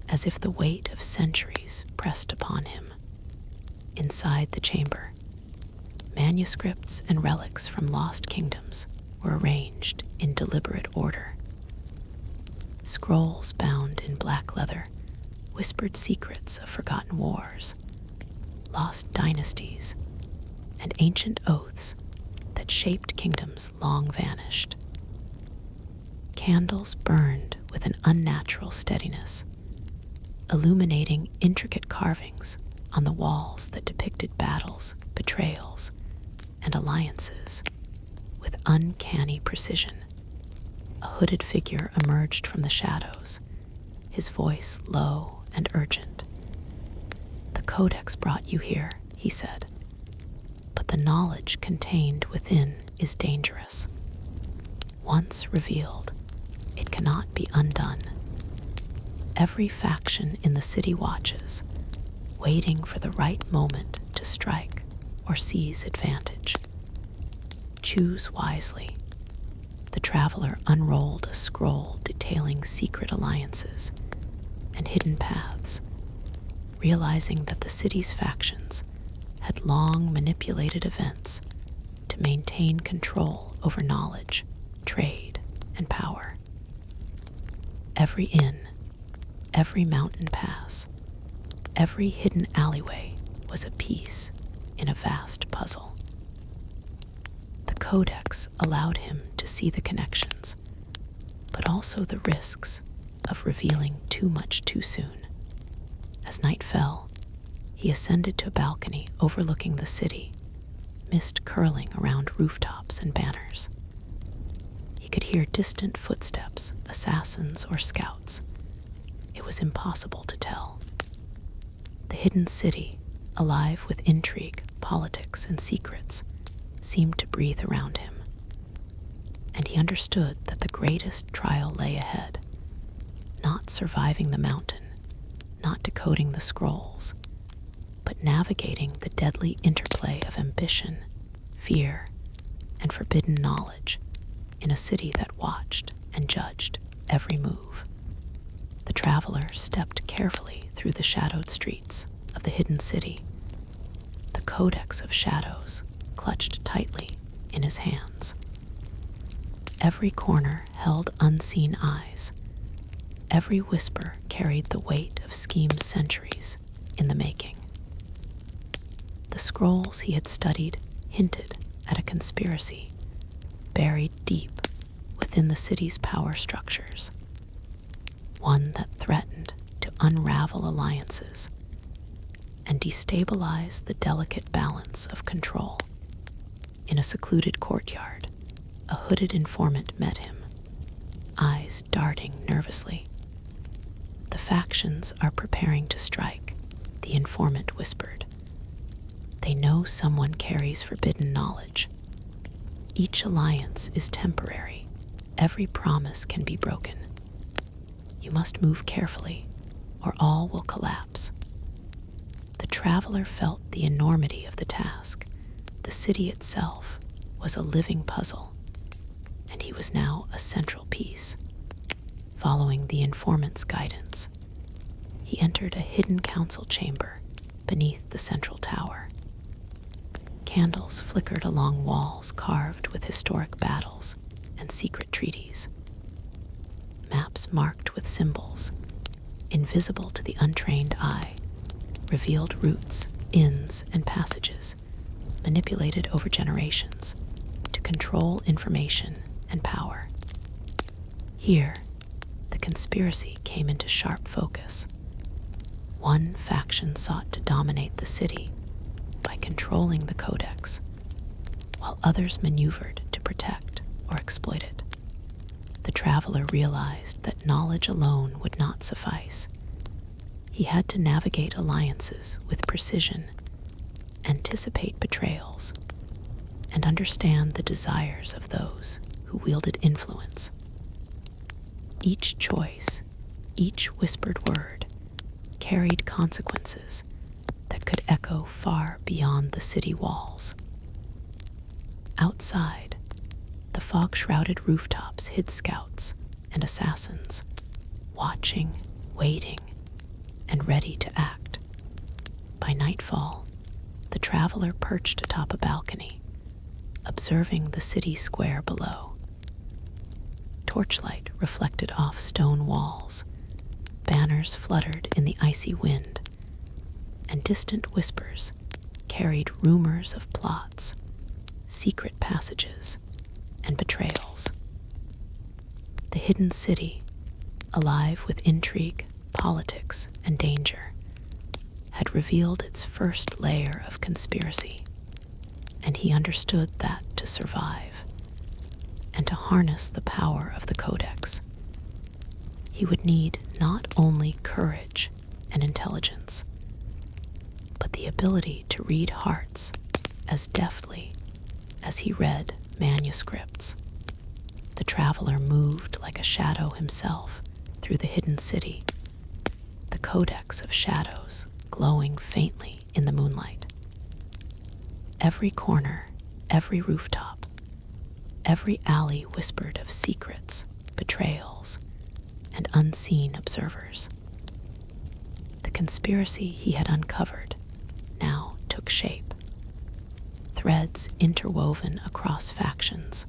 A: as if the weight of centuries pressed upon him. Inside the chamber, manuscripts and relics from lost kingdoms were arranged in deliberate order. Scrolls bound in black leather whispered secrets of forgotten wars, lost dynasties, and ancient oaths that shaped kingdoms long vanished. Candles burned with an unnatural steadiness, illuminating intricate carvings on the walls that depicted battles, betrayals, and alliances with uncanny precision. A hooded figure emerged from the shadows, his voice low and urgent. "The Codex brought you here," he said, "but the knowledge contained within is dangerous. Once revealed, it cannot be undone. Every faction in the city watches, waiting for the right moment to strike or seize advantage. Choose wisely." The traveler unrolled a scroll detailing secret alliances and hidden paths, realizing that the city's factions had long manipulated events to maintain control over knowledge, trade, and power. Every inn, every mountain pass, every hidden alleyway was a piece in a vast puzzle. The Codex allowed him to see the connections, but also the risks of revealing too much too soon. As night fell, he ascended to a balcony overlooking the city, mist curling around rooftops and banners. He could hear distant footsteps, assassins or scouts. It was impossible to tell. The hidden city, alive with intrigue, politics, and secrets, seemed to breathe around him. And he understood that the greatest trial lay ahead, not surviving the mountain, not decoding the scrolls, but navigating the deadly interplay of ambition, fear, and forbidden knowledge in a city that watched and judged every move. The traveler stepped carefully through the shadowed streets of the hidden city, the Codex of Shadows clutched tightly in his hands. Every corner held unseen eyes. Every whisper carried the weight of schemes centuries in the making. The scrolls he had studied hinted at a conspiracy buried deep within the city's power structures, one that threatened to unravel alliances and destabilize the delicate balance of control. In a secluded courtyard, a hooded informant met him, eyes darting nervously. "The factions are preparing to strike," the informant whispered. "They know someone carries forbidden knowledge. Each alliance is temporary. Every promise can be broken. You must move carefully, or all will collapse." The traveler felt the enormity of the task. The city itself was a living puzzle, and he was now a central piece. Following the informant's guidance, he entered a hidden council chamber beneath the central tower. Candles flickered along walls carved with historic battles and secret treaties. Maps marked with symbols, invisible to the untrained eye, revealed routes, inns, and passages manipulated over generations to control information and power. Here, the conspiracy came into sharp focus. One faction sought to dominate the city by controlling the Codex, while others maneuvered to protect or exploit it. The traveler realized that knowledge alone would not suffice. He had to navigate alliances with precision, anticipate betrayals, and understand the desires of those who wielded influence. Each choice, each whispered word, carried consequences that could echo far beyond the city walls. Outside, the fog-shrouded rooftops hid scouts and assassins, watching, waiting, and ready to act. By nightfall, the traveler perched atop a balcony, observing the city square below. Torchlight reflected off stone walls, banners fluttered in the icy wind, and distant whispers carried rumors of plots, secret passages, and betrayals. The hidden city, alive with intrigue, politics, and danger, had revealed its first layer of conspiracy, and he understood that to survive and to harness the power of the Codex, he would need not only courage and intelligence, but the ability to read hearts as deftly as he read manuscripts. The traveler moved like a shadow himself through the hidden city, the Codex of shadows glowing faintly in the moonlight. Every corner, every rooftop, every alley whispered of secrets, betrayals, and unseen observers. The conspiracy he had uncovered now took shape. Threads interwoven across factions,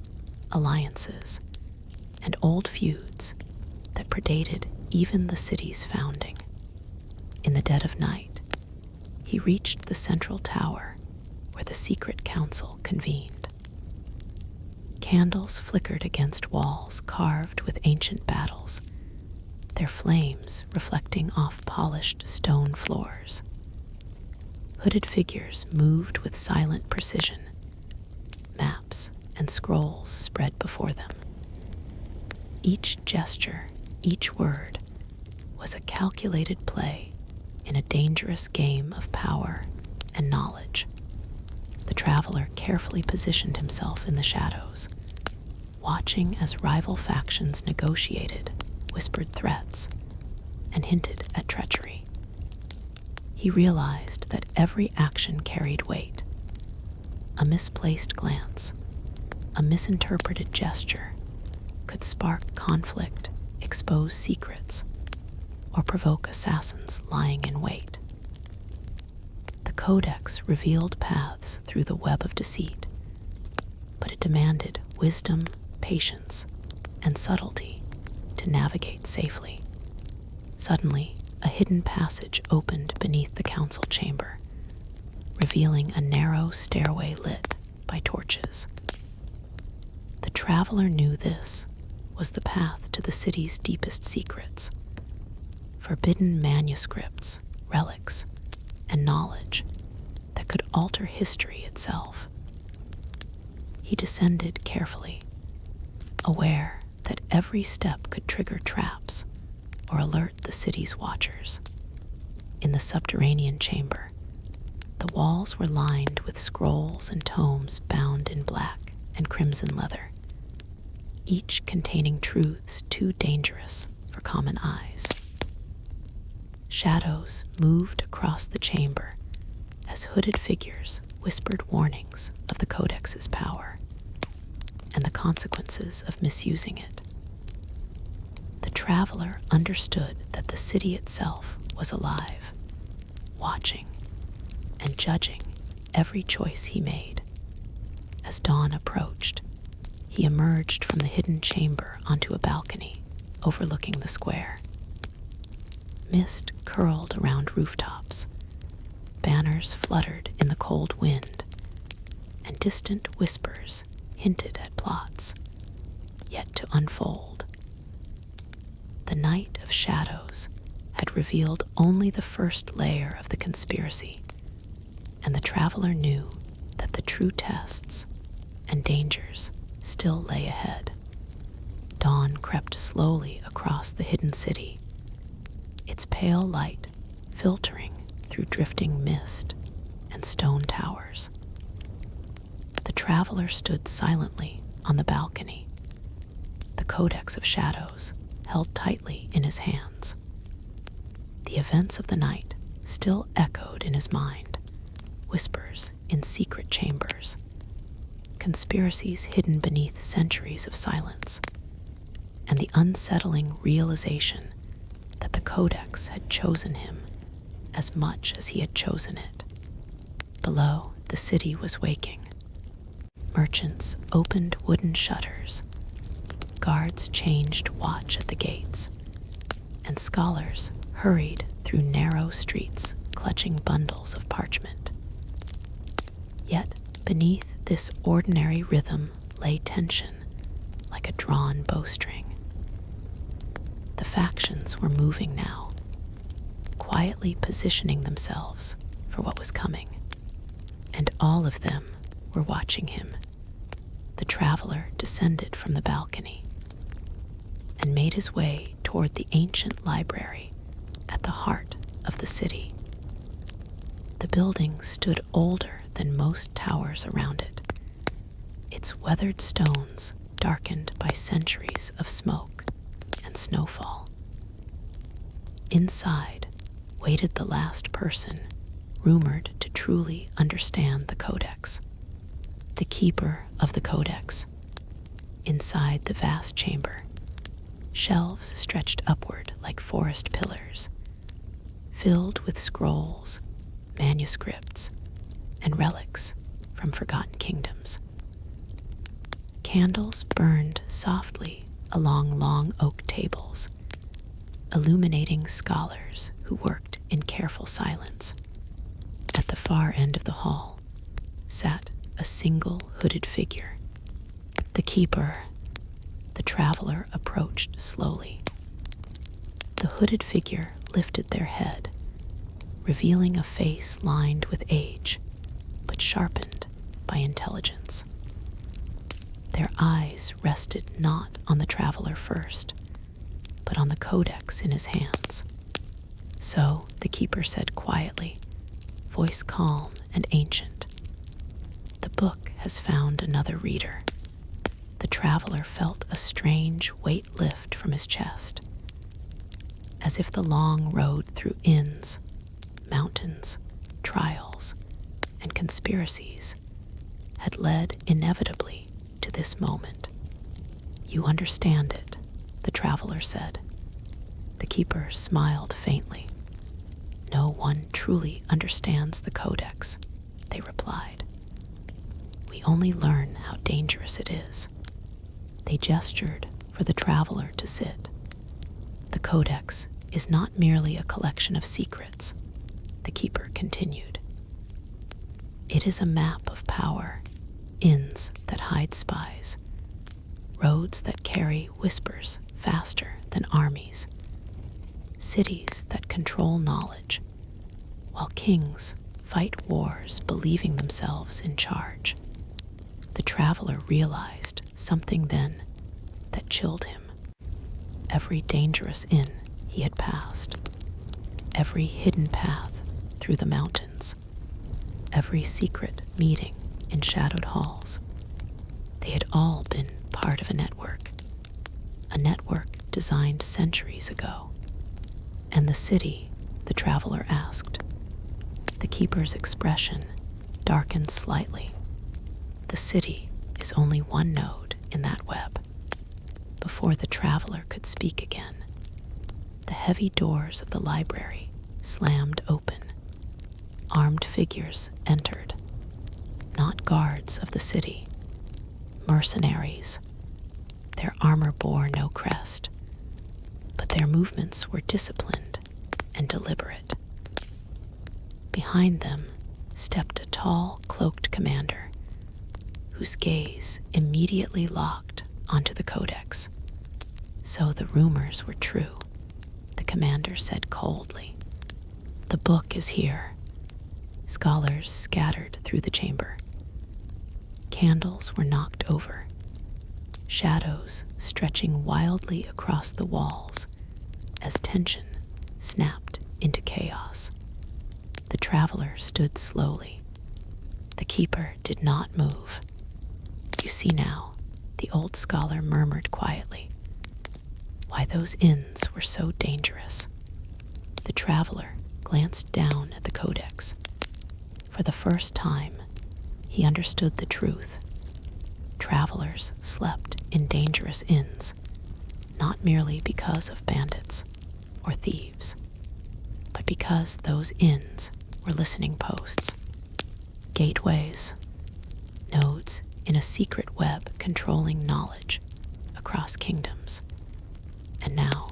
A: alliances, and old feuds that predated even the city's founding. In the dead of night, he reached the central tower where the secret council convened. Candles flickered against walls carved with ancient battles, their flames reflecting off polished stone floors. Hooded figures moved with silent precision, maps and scrolls spread before them. Each gesture, each word, was a calculated play in a dangerous game of power and knowledge. The traveler carefully positioned himself in the shadows, watching as rival factions negotiated, whispered threats, and hinted at treachery. He realized that every action carried weight. A misplaced glance, a misinterpreted gesture, could spark conflict, expose secrets, or provoke assassins lying in wait. The Codex revealed paths through the web of deceit, but it demanded wisdom, patience, and subtlety to navigate safely. Suddenly, a hidden passage opened beneath the council chamber, revealing a narrow stairway lit by torches. The traveler knew this was the path to the city's deepest secrets, forbidden manuscripts, relics, and knowledge that could alter history itself. He descended carefully, aware that every step could trigger traps or alert the city's watchers. In the subterranean chamber, the walls were lined with scrolls and tomes bound in black and crimson leather, each containing truths too dangerous for common eyes. Shadows moved across the chamber as hooded figures whispered warnings of the Codex's power and the consequences of misusing it. The traveler understood that the city itself was alive, watching and judging every choice he made. As dawn approached, he emerged from the hidden chamber onto a balcony overlooking the square. Mist curled around rooftops, banners fluttered in the cold wind, and distant whispers hinted at plots yet to unfold. The night of shadows had revealed only the first layer of the conspiracy, and the traveler knew that the true tests and dangers still lay ahead. Dawn crept slowly across the hidden city, its pale light filtering through drifting mist and stone towers. The traveler stood silently on the balcony, the Codex of Shadows held tightly in his hands. The events of the night still echoed in his mind, whispers in secret chambers, conspiracies hidden beneath centuries of silence, and the unsettling realization that the Codex had chosen him as much as he had chosen it. Below, the city was waking. Merchants opened wooden shutters, guards changed watch at the gates, and scholars hurried through narrow streets clutching bundles of parchment. Yet beneath this ordinary rhythm lay tension, like a drawn bowstring. The factions were moving now, quietly positioning themselves for what was coming, and all of them were watching him. The traveler descended from the balcony and made his way toward the ancient library at the heart of the city. The building stood older than most towers around it, its weathered stones darkened by centuries of smoke and snowfall. Inside waited the last person rumored to truly understand the Codex, the keeper of the Codex. Inside the vast chamber, shelves stretched upward like forest pillars, filled with scrolls, manuscripts, and relics from forgotten kingdoms. Candles burned softly along long oak tables, illuminating scholars who worked in careful silence. At the far end of the hall sat a single hooded figure. The keeper. The traveler approached slowly. The hooded figure lifted their head, revealing a face lined with age, but sharpened by intelligence. Their eyes rested not on the traveler first, but on the codex in his hands. So the keeper said quietly, voice calm and ancient, "The book has found another reader." The traveler felt a strange weight lift from his chest, as if the long road through inns, mountains, trials, and conspiracies had led inevitably to this moment. "You understand it," the traveler said. The keeper smiled faintly. "No one truly understands the Codex," they replied. "We only learn how dangerous it is." They gestured for the traveler to sit. "The Codex is not merely a collection of secrets," the keeper continued. "It is a map of power, inns that hide spies, roads that carry whispers faster than armies, cities that control knowledge, while kings fight wars believing themselves in charge." The traveler realized something then that chilled him. Every dangerous inn he had passed, every hidden path through the mountains, every secret meeting in shadowed halls, they had all been part of a network designed centuries ago. "And the city?" the traveler asked. The keeper's expression darkened slightly. "The city is only one node in that web." Before the traveler could speak again, the heavy doors of the library slammed open. Armed figures entered, not guards of the city, mercenaries. Their armor bore no crest, but their movements were disciplined and deliberate. Behind them stepped a tall, cloaked commander, whose gaze immediately locked onto the Codex. "So the rumors were true," the commander said coldly. "The book is here." Scholars scattered through the chamber. Candles were knocked over, shadows stretching wildly across the walls as tension snapped into chaos. The traveler stood slowly. The keeper did not move. "You see now," the old scholar murmured quietly, "why those inns were so dangerous." The traveler glanced down at the Codex. For the first time, he understood the truth. Travelers slept in dangerous inns, not merely because of bandits or thieves, but because those inns were listening posts, gateways, nodes in a secret web controlling knowledge across kingdoms. And now,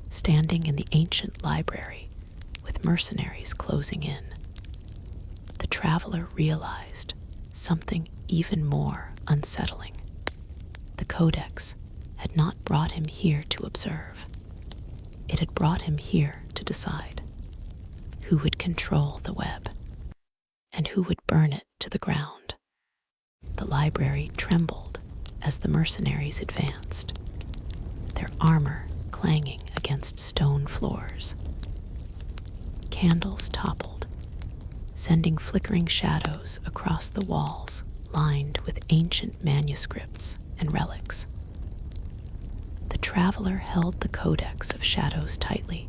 A: standing in the ancient library with mercenaries closing in, the traveler realized something even more unsettling. The Codex had not brought him here to observe. It had brought him here to decide who would control the web and who would burn it to the ground. The library trembled as the mercenaries advanced, their armor clanging against stone floors. Candles toppled, sending flickering shadows across the walls lined with ancient manuscripts and relics. The traveler held the Codex of Shadows tightly,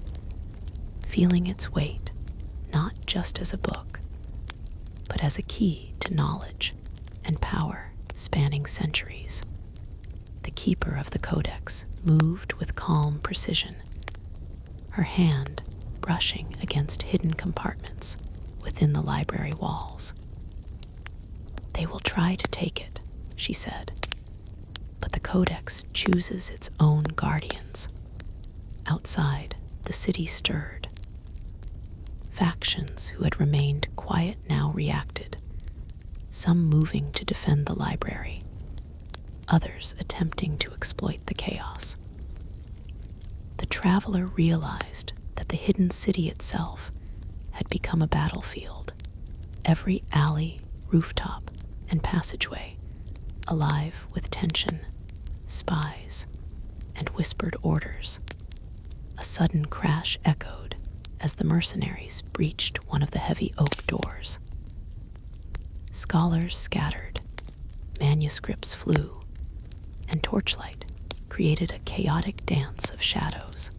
A: feeling its weight not just as a book, but as a key to knowledge and power spanning centuries. The keeper of the Codex moved with calm precision, her hand brushing against hidden compartments within the library walls. "They will try to take it," she said, "but the Codex chooses its own guardians." Outside, the city stirred. Factions who had remained quiet now reacted, some moving to defend the library, others attempting to exploit the chaos. The traveler realized that the hidden city itself had become a battlefield, every alley, rooftop, and passageway alive with tension, spies, and whispered orders. A sudden crash echoed as the mercenaries breached one of the heavy oak doors. Scholars scattered, manuscripts flew, and torchlight created a chaotic dance of shadows.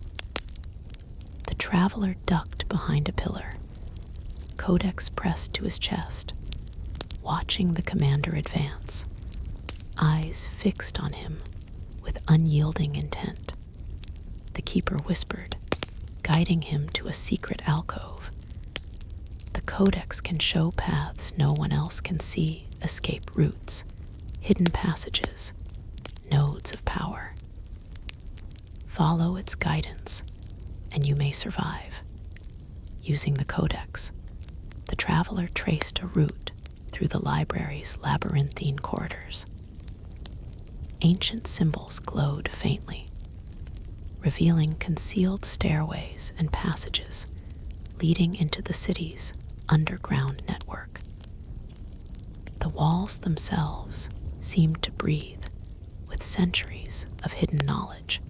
A: The traveler ducked behind a pillar, Codex pressed to his chest, watching the commander advance, eyes fixed on him with unyielding intent. The keeper whispered, guiding him to a secret alcove. "The Codex can show paths no one else can see, escape routes, hidden passages, nodes of power. Follow its guidance, and you may survive." Using the Codex, the traveler traced a route through the library's labyrinthine corridors. Ancient symbols glowed faintly, revealing concealed stairways and passages leading into the city's underground network. The walls themselves seemed to breathe with centuries of hidden knowledge,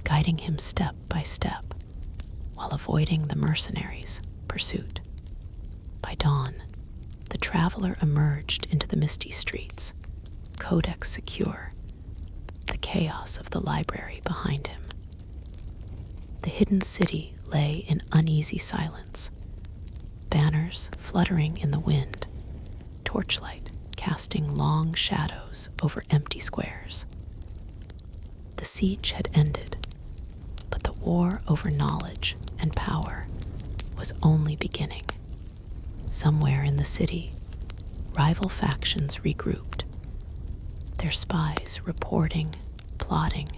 A: guiding him step by step while avoiding the mercenaries' pursuit. By dawn, the traveler emerged into the misty streets, Codex secure, the chaos of the library behind him. The hidden city lay in uneasy silence, banners fluttering in the wind, torchlight casting long shadows over empty squares. The siege had ended, but the war over knowledge and power was only beginning. Somewhere in the city, rival factions regrouped, their spies reporting, plotting,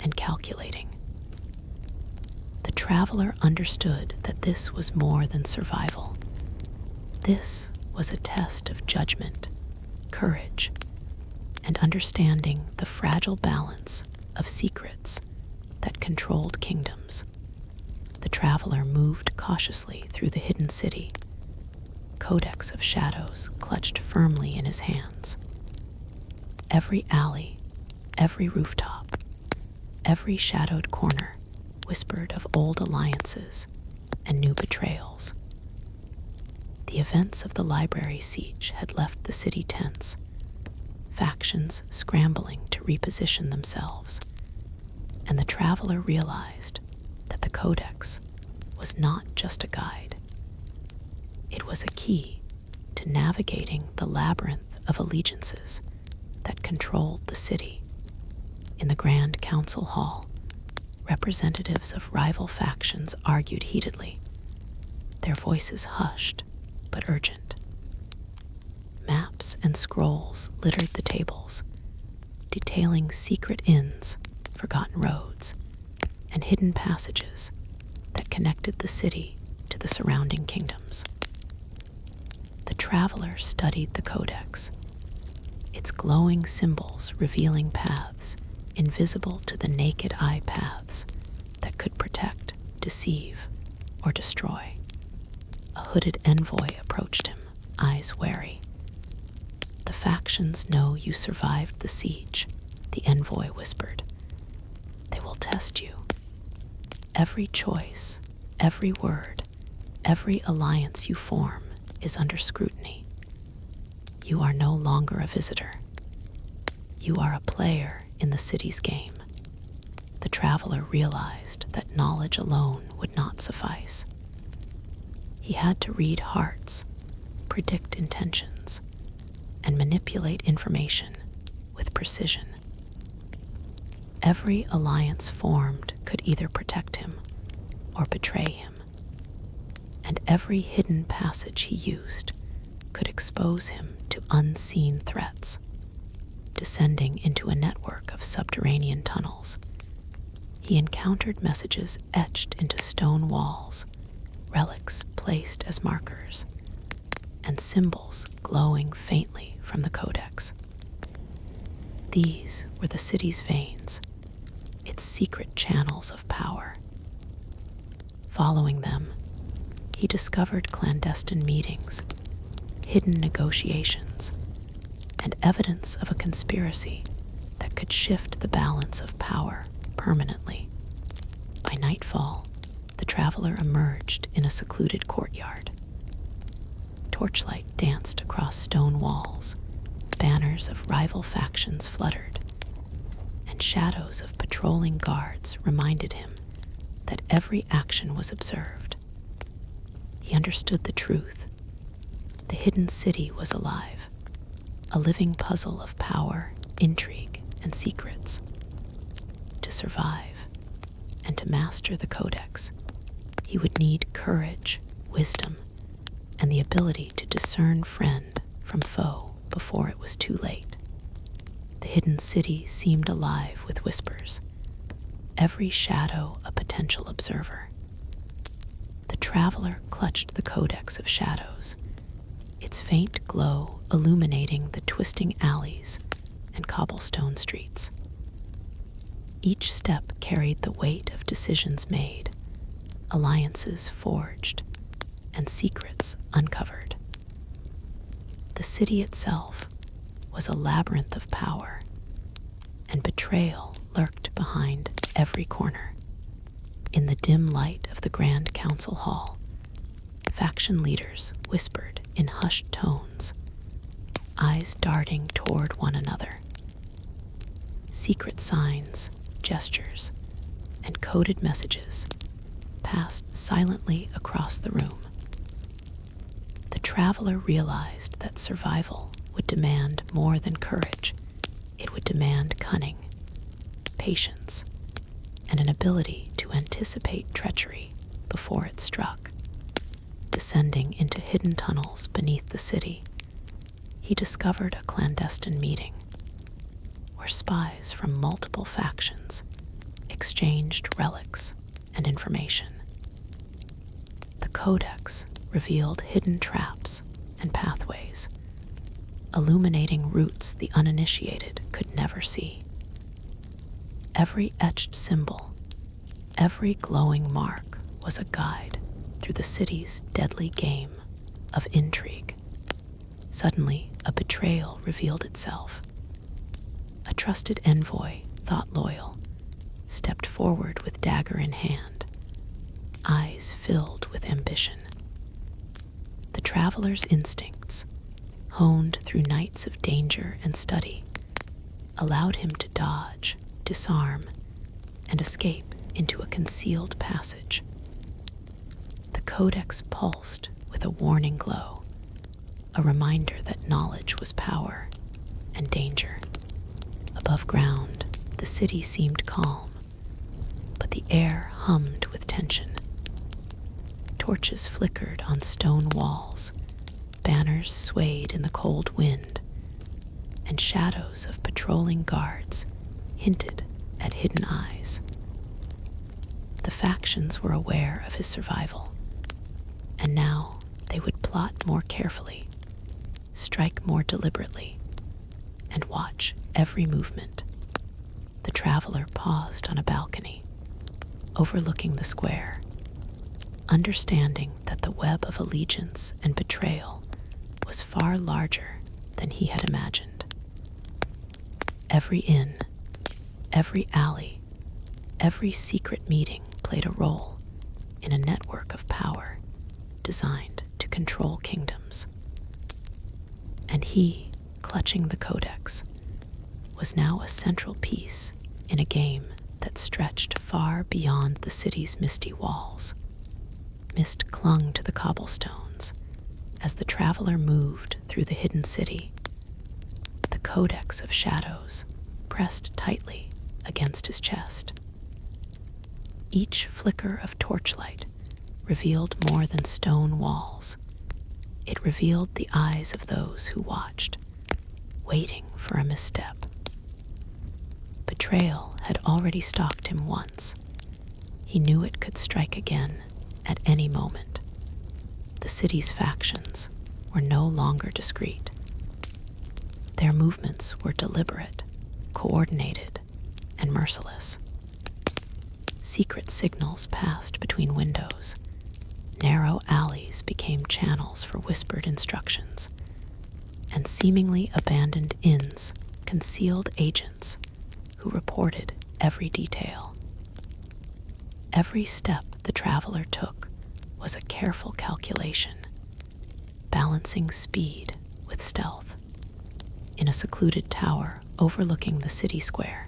A: and calculating. The traveler understood that this was more than survival. This was a test of judgment, courage, and understanding the fragile balance of secrets that controlled kingdoms. The traveler moved cautiously through the hidden city, Codex of Shadows clutched firmly in his hands. Every alley, every rooftop, every shadowed corner whispered of old alliances and new betrayals. The events of the library siege had left the city tense, factions scrambling to reposition themselves, and the traveler realized that the Codex was not just a guide. It was a key to navigating the labyrinth of allegiances that controlled the city. In the Grand Council Hall, representatives of rival factions argued heatedly, their voices hushed but urgent. Maps and scrolls littered the tables, detailing secret inns, forgotten roads, and hidden passages that connected the city to the surrounding kingdoms. The traveler studied the codex, its glowing symbols revealing paths invisible to the naked eye, paths that could protect, deceive, or destroy. A hooded envoy approached him, eyes wary. "The factions know you survived the siege," the envoy whispered. "They will test you. Every choice, every word, every alliance you form is under scrutiny. You are no longer a visitor. You are a player in the city's game." The traveler realized that knowledge alone would not suffice. He had to read hearts, predict intentions, and manipulate information with precision. Every alliance formed could either protect him or betray him, and every hidden passage he used could expose him to unseen threats. Descending into a network of subterranean tunnels, he encountered messages etched into stone walls, relics placed as markers, and symbols glowing faintly from the codex. These were the city's veins, its secret channels of power. Following them, he discovered clandestine meetings, hidden negotiations, and evidence of a conspiracy that could shift the balance of power permanently. By nightfall, the traveler emerged in a secluded courtyard. Torchlight danced across stone walls, banners of rival factions fluttered, and shadows of patrolling guards reminded him that every action was observed. He understood the truth. The hidden city was alive, a living puzzle of power, intrigue, and secrets. To survive and to master the codex, he would need courage, wisdom, and the ability to discern friend from foe before it was too late. The hidden city seemed alive with whispers, every shadow a potential observer. The traveler clutched the codex of shadows, its faint glow illuminating the twisting alleys and cobblestone streets. Each step carried the weight of decisions made, alliances forged, and secrets uncovered. The city itself was a labyrinth of power, and betrayal lurked behind every corner. In the dim light of the Grand Council Hall, faction leaders whispered in hushed tones, eyes darting toward one another. Secret signs, gestures, and coded messages passed silently across the room. The traveler realized that survival would demand more than courage. It would demand cunning, patience, and an ability to anticipate treachery before it struck. Descending into hidden tunnels beneath the city, he discovered a clandestine meeting where spies from multiple factions exchanged relics and information. The codex revealed hidden traps and pathways, illuminating routes the uninitiated could never see. Every etched symbol, every glowing mark was a guide through the city's deadly game of intrigue. Suddenly, a betrayal revealed itself. A trusted envoy, thought loyal, stepped forward with dagger in hand, eyes filled with ambition. The traveler's instincts, honed through nights of danger and study, allowed him to dodge, disarm, and escape into a concealed passage. The codex pulsed with a warning glow, a reminder that knowledge was power and danger. Above ground, the city seemed calm, but the air hummed with tension. Torches flickered on stone walls, banners swayed in the cold wind, and shadows of patrolling guards hinted at hidden eyes. The factions were aware of his survival, and now they would plot more carefully, strike more deliberately, and watch every movement. The traveler paused on a balcony, overlooking the square, understanding that the web of allegiance and betrayal was far larger than he had imagined. Every inn, every alley, every secret meeting played a role in a network of power designed to control kingdoms. And he, clutching the codex, was now a central piece in a game that stretched far beyond the city's misty walls. Mist clung to the cobblestones as the traveler moved through the hidden city, the codex of shadows pressed tightly against his chest. Each flicker of torchlight revealed more than stone walls. It revealed the eyes of those who watched, waiting for a misstep. Betrayal had already stalked him once. He knew it could strike again at any moment. The city's factions were no longer discreet. Their movements were deliberate, coordinated, and merciless. Secret signals passed between windows. Narrow alleys became channels for whispered instructions, and seemingly abandoned inns concealed agents who reported every detail. Every step the traveler took was a careful calculation, balancing speed with stealth. In a secluded tower overlooking the city square,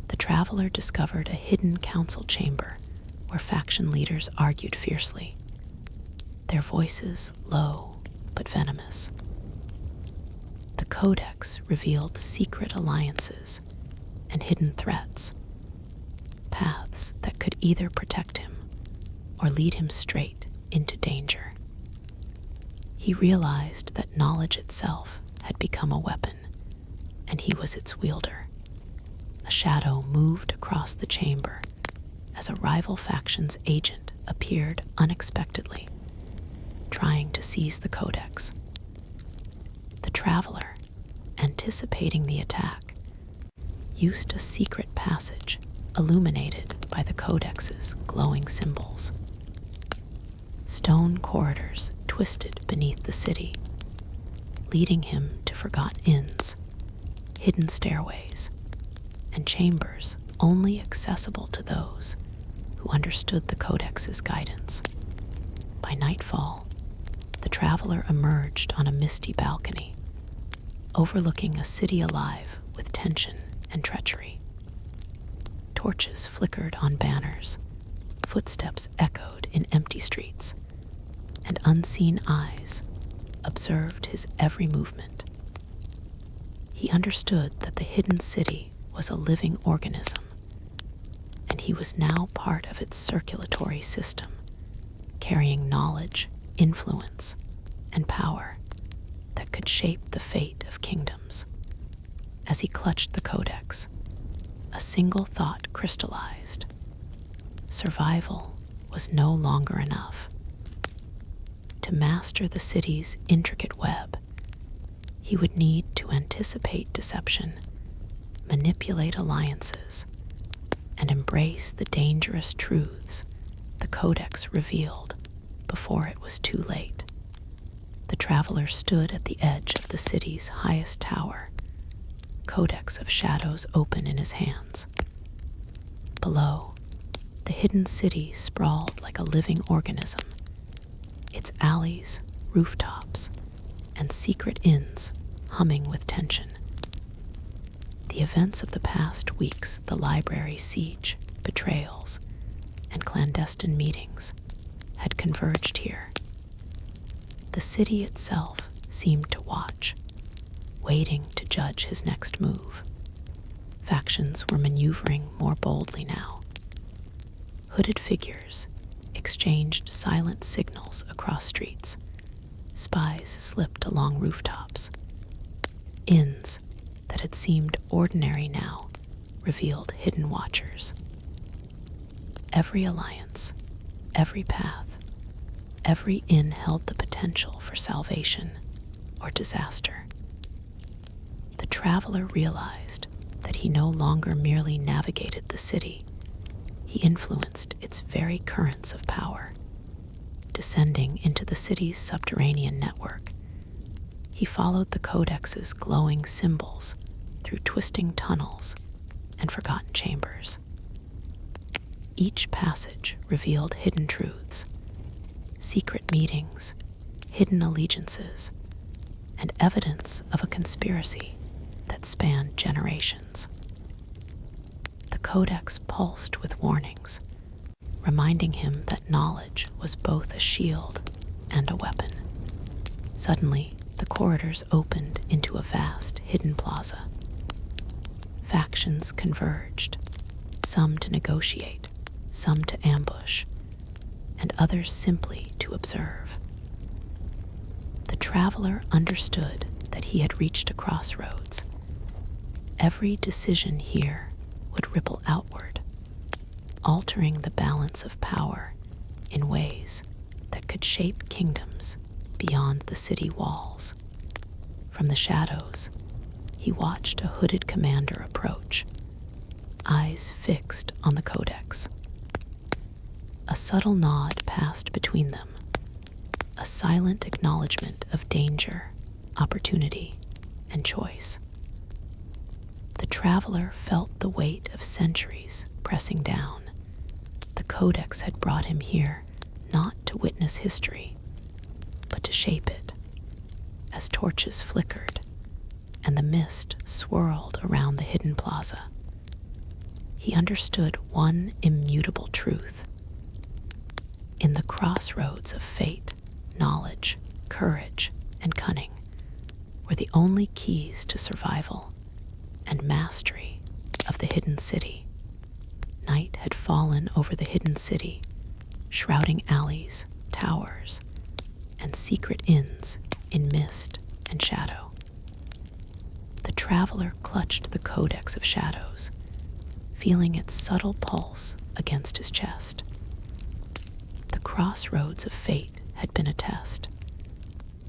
A: the traveler discovered a hidden council chamber where faction leaders argued fiercely, their voices low but venomous. The codex revealed secret alliances and hidden threats, paths that could either protect him or lead him straight into danger. He realized that knowledge itself had become a weapon, and he was its wielder. A shadow moved across the chamber as a rival faction's agent appeared unexpectedly, trying to seize the codex. The traveler, anticipating the attack, used a secret passage illuminated by the codex's glowing symbols. Stone corridors twisted beneath the city, leading him to forgotten inns, hidden stairways, and chambers only accessible to those who understood the codex's guidance. By nightfall, the traveler emerged on a misty balcony, overlooking a city alive with tension and treachery. Torches flickered on banners, footsteps echoed in empty streets, and unseen eyes observed his every movement. He understood that the hidden city was a living organism, and he was now part of its circulatory system, carrying knowledge, influence, and power that could shape the fate of kingdoms. As he clutched the codex, a single thought crystallized. Survival was no longer enough. To master the city's intricate web, he would need to anticipate deception, manipulate alliances, and embrace the dangerous truths the codex revealed before it was too late. The traveler stood at the edge of the city's highest tower, codex of shadows open in his hands. Below, the hidden city sprawled like a living organism, its alleys, rooftops, and secret inns humming with tension. The events of the past weeks, the library siege, betrayals, and clandestine meetings, had converged here. The city itself seemed to watch, waiting to judge his next move. Factions were maneuvering more boldly now. Hooded figures exchanged silent signals across streets. Spies slipped along rooftops. Inns that had seemed ordinary now revealed hidden watchers. Every alliance, every path, every inn held the potential for salvation or disaster. The traveler realized that he no longer merely navigated the city, he influenced its very currents of power. Descending into the city's subterranean network, he followed the codex's glowing symbols through twisting tunnels and forgotten chambers. Each passage revealed hidden truths, secret meetings, hidden allegiances, and evidence of a conspiracy that spanned generations. The codex pulsed with warnings, reminding him that knowledge was both a shield and a weapon. Suddenly, the corridors opened into a vast hidden plaza. Factions converged, some to negotiate, some to ambush, and others simply to observe. The traveler understood that he had reached a crossroads. Every decision here would ripple outward, altering the balance of power in ways that could shape kingdoms beyond the city walls. From the shadows, he watched a hooded commander approach, eyes fixed on the codex. A subtle nod passed between them, a silent acknowledgement of danger, opportunity, and choice. The traveler felt the weight of centuries pressing down. The codex had brought him here not to witness history, but to shape it. As torches flickered and the mist swirled around the hidden plaza, he understood one immutable truth. In the crossroads of fate, knowledge, courage, and cunning were the only keys to survival and mastery of the hidden city. Night had fallen over the hidden city, shrouding alleys, towers, and secret inns in mist and shadow. The traveler clutched the codex of shadows, feeling its subtle pulse against his chest. The crossroads of fate had been a test.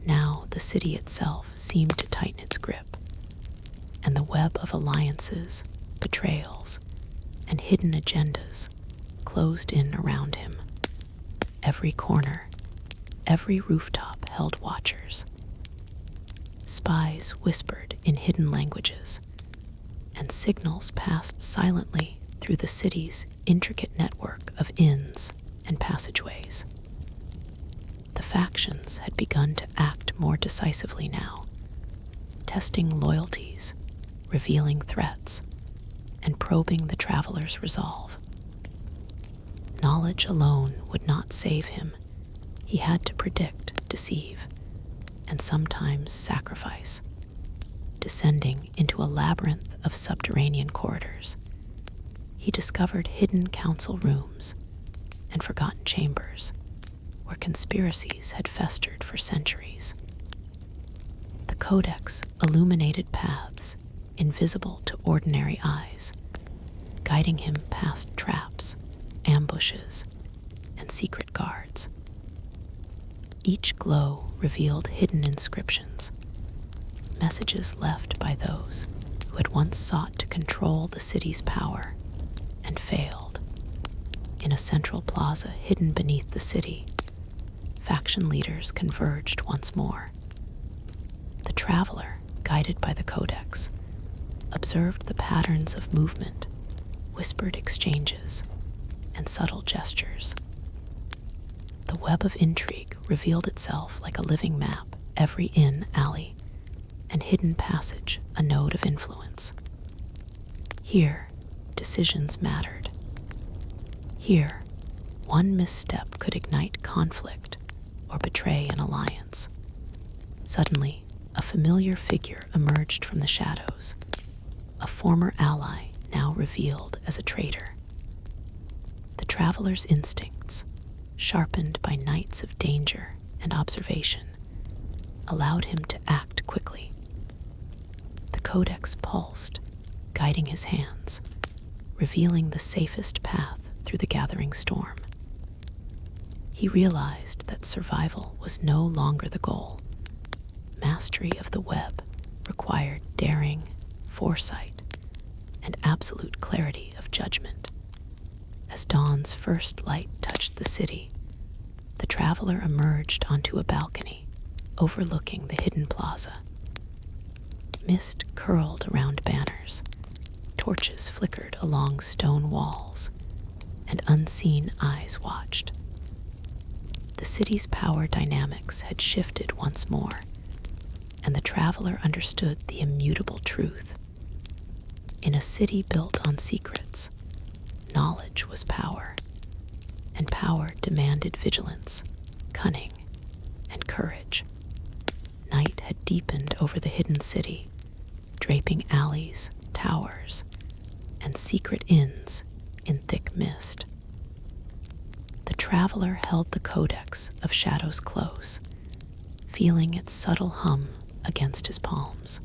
A: Now the city itself seemed to tighten its grip, and the web of alliances, betrayals, and hidden agendas closed in around him. Every corner, every rooftop held watchers. Spies whispered in hidden languages, and signals passed silently through the city's intricate network of inns and passageways. The factions had begun to act more decisively now, testing loyalties, revealing threats, and probing the traveler's resolve. Knowledge alone would not save him. He had to predict, deceive, and sometimes sacrifice. Descending into a labyrinth of subterranean corridors, he discovered hidden council rooms and forgotten chambers where conspiracies had festered for centuries. The codex illuminated paths invisible to ordinary eyes, guiding him past traps, ambushes, and secret guards. Each glow revealed hidden inscriptions, messages left by those who had once sought to control the city's power and failed. In a central plaza hidden beneath the city, faction leaders converged once more. The traveler, guided by the codex, observed the patterns of movement, whispered exchanges, and subtle gestures. The web of intrigue revealed itself like a living map, every inn, alley, and hidden passage a node of influence. Here, decisions mattered. Here, one misstep could ignite conflict or betray an alliance. Suddenly, a familiar figure emerged from the shadows, a former ally now revealed as a traitor. The traveler's instincts, sharpened by nights of danger and observation, allowed him to act quickly. The codex pulsed, guiding his hands, revealing the safest path through the gathering storm. He realized that survival was no longer the goal. Mastery of the web required daring, foresight, and absolute clarity of judgment. As dawn's first light touched the city, the traveler emerged onto a balcony overlooking the hidden plaza. Mist curled around banners, torches flickered along stone walls, and unseen eyes watched. The city's power dynamics had shifted once more, and the traveler understood the immutable truth. In a city built on secrets, knowledge was power, and power demanded vigilance, cunning, and courage. Night had deepened over the hidden city, draping alleys, towers, and secret inns in thick mist. The traveler held the codex of shadows close, feeling its subtle hum against his palms.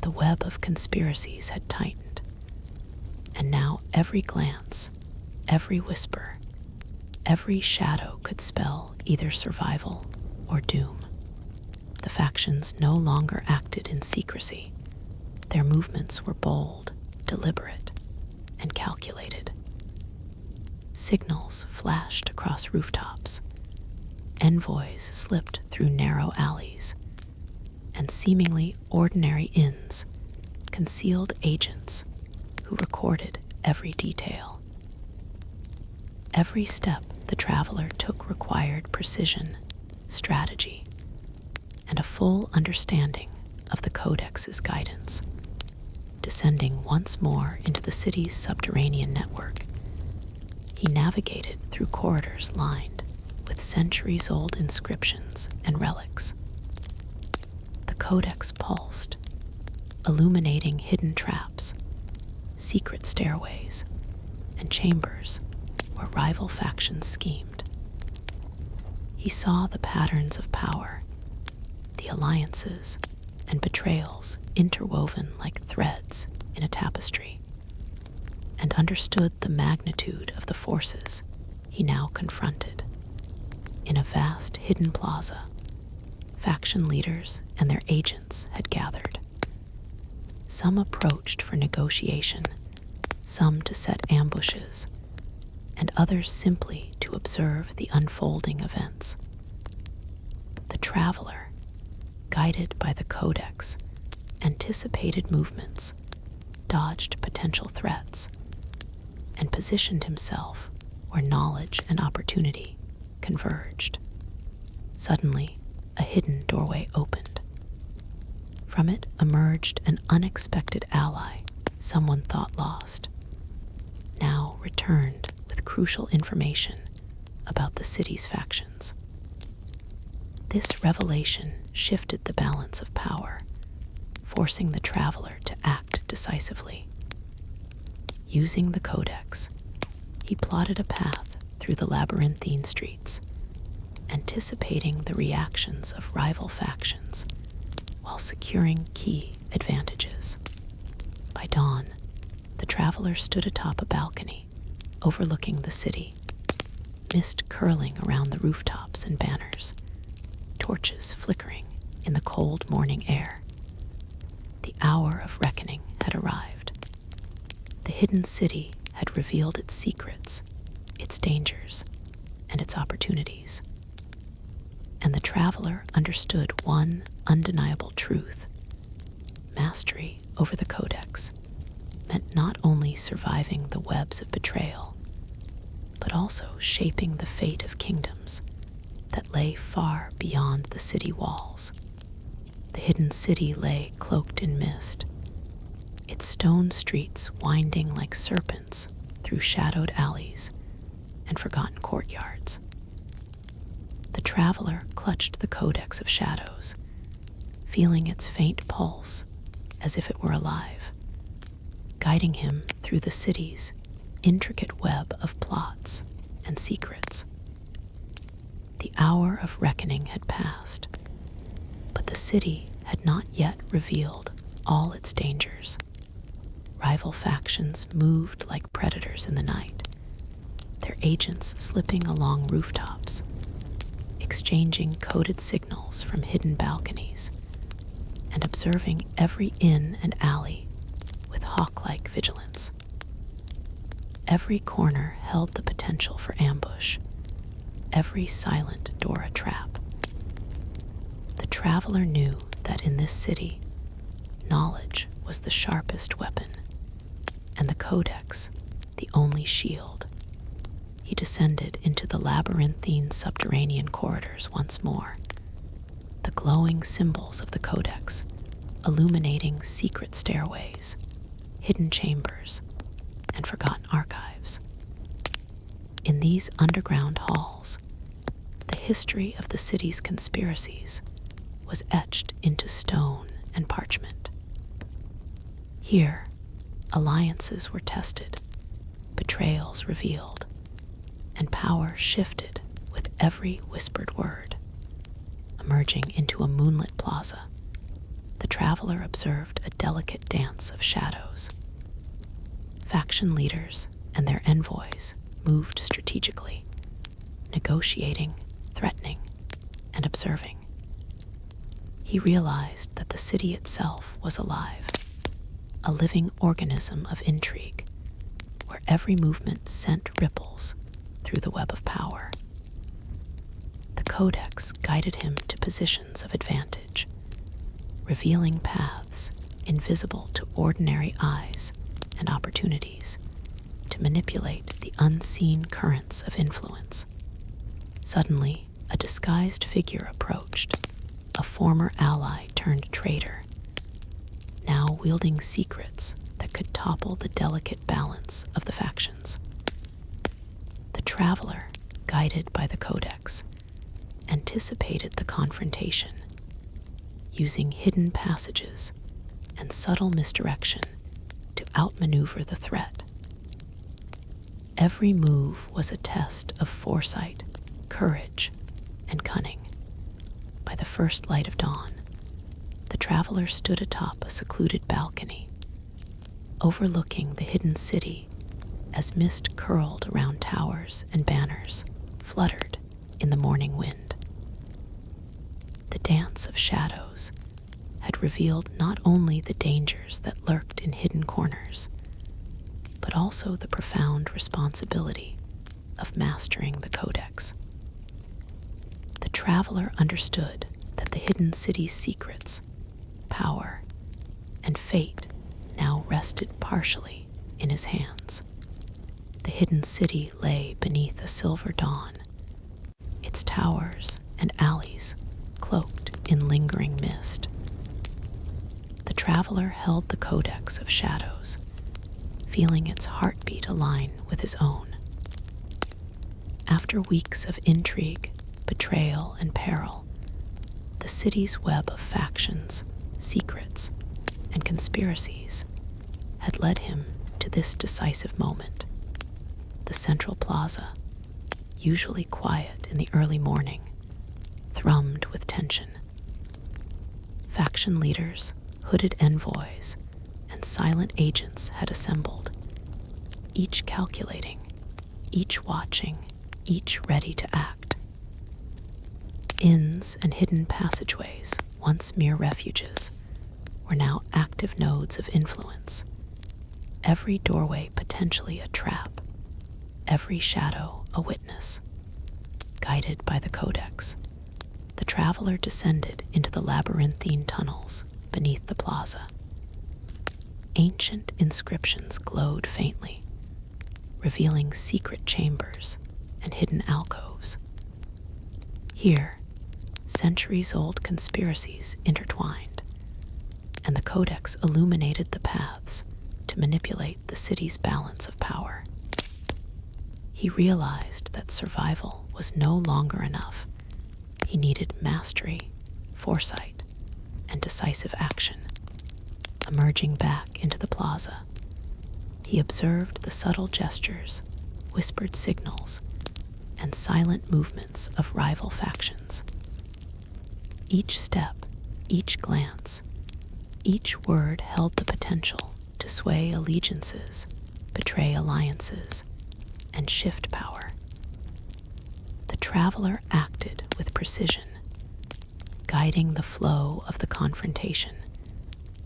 A: The web of conspiracies had tightened, and now every glance, every whisper, every shadow could spell either survival or doom. The factions no longer acted in secrecy. Their movements were bold, deliberate, and calculated. Signals flashed across rooftops, envoys slipped through narrow alleys, and seemingly ordinary inns concealed agents who recorded every detail. Every step the traveler took required precision, strategy, and a full understanding of the Codex's guidance. Descending once more into the city's subterranean network, he navigated through corridors lined with centuries-old inscriptions and relics. The Codex pulsed, illuminating hidden traps, secret stairways, and chambers where rival factions schemed. He saw the patterns of power, the alliances and betrayals interwoven like threads in a tapestry, and understood the magnitude of the forces he now confronted. In a vast hidden plaza, faction leaders and their agents had gathered. Some approached for negotiation, some to set ambushes, and others simply to observe the unfolding events. The traveler, guided by the Codex, anticipated movements, dodged potential threats, and positioned himself where knowledge and opportunity converged. Suddenly, a hidden doorway opened. From it emerged an unexpected ally someone thought lost, now returned with crucial information about the city's factions. This revelation shifted the balance of power, forcing the traveler to act decisively. Using the Codex, he plotted a path through the labyrinthine streets, anticipating the reactions of rival factions while securing key advantages. By dawn, the traveler stood atop a balcony overlooking the city, mist curling around the rooftops and banners, torches flickering in the cold morning air. The hour of reckoning had arrived. The hidden city had revealed its secrets, its dangers, and its opportunities. And the traveler understood one undeniable truth. Mastery over the Codex meant not only surviving the webs of betrayal, but also shaping the fate of kingdoms that lay far beyond the city walls. The hidden city lay cloaked in mist, its stone streets winding like serpents through shadowed alleys and forgotten courtyards. The traveler clutched the Codex of Shadows, feeling its faint pulse as if it were alive, guiding him through the city's intricate web of plots and secrets. The hour of reckoning had passed, but the city had not yet revealed all its dangers. Rival factions moved like predators in the night, their agents slipping along rooftops, exchanging coded signals from hidden balconies and observing every inn and alley with hawk-like vigilance. Every corner held the potential for ambush, every silent door a trap. The traveler knew that in this city, knowledge was the sharpest weapon, and the codex the only shield. He descended into the labyrinthine subterranean corridors once more, the glowing symbols of the codex illuminating secret stairways, hidden chambers, and forgotten archives. In these underground halls, the history of the city's conspiracies was etched into stone and parchment. Here, alliances were tested, betrayals revealed, and power shifted with every whispered word. Emerging into a moonlit plaza, the traveler observed a delicate dance of shadows. Faction leaders and their envoys moved strategically, negotiating, threatening, and observing. He realized that the city itself was alive, a living organism of intrigue, where every movement sent ripples through the web of power. The codex guided him to positions of advantage, revealing paths invisible to ordinary eyes and opportunities to manipulate the unseen currents of influence. Suddenly, a disguised figure approached, a former ally turned traitor, now wielding secrets that could topple the delicate balance of the factions. The traveler, guided by the codex, anticipated the confrontation, using hidden passages and subtle misdirection to outmaneuver the threat. Every move was a test of foresight, courage, and cunning. By the first light of dawn, the traveler stood atop a secluded balcony, overlooking the hidden city as mist curled around towers and banners fluttered in the morning wind. The dance of shadows had revealed not only the dangers that lurked in hidden corners, but also the profound responsibility of mastering the codex. The traveler understood that the hidden city's secrets, power, and fate now rested partially in his hands. The hidden city lay beneath a silver dawn, its towers and alleys cloaked in lingering mist. The traveler held the codex of shadows, feeling its heartbeat align with his own. After weeks of intrigue, betrayal, and peril, the city's web of factions, secrets, and conspiracies had led him to this decisive moment. The central plaza, usually quiet in the early morning, thrummed with tension. Faction leaders, hooded envoys, and silent agents had assembled, each calculating, each watching, each ready to act. Inns and hidden passageways, once mere refuges, were now active nodes of influence, every doorway potentially a trap, every shadow a witness. Guided by the codex, the traveler descended into the labyrinthine tunnels beneath the plaza. Ancient inscriptions glowed faintly, revealing secret chambers and hidden alcoves. Here, centuries-old conspiracies intertwined, and the codex illuminated the paths to manipulate the city's balance of power. He realized that survival was no longer enough. He needed mastery, foresight, and decisive action. Emerging back into the plaza, he observed the subtle gestures, whispered signals, and silent movements of rival factions. Each step, each glance, each word held the potential to sway allegiances, betray alliances, and shift power. The traveler acted with precision, guiding the flow of the confrontation,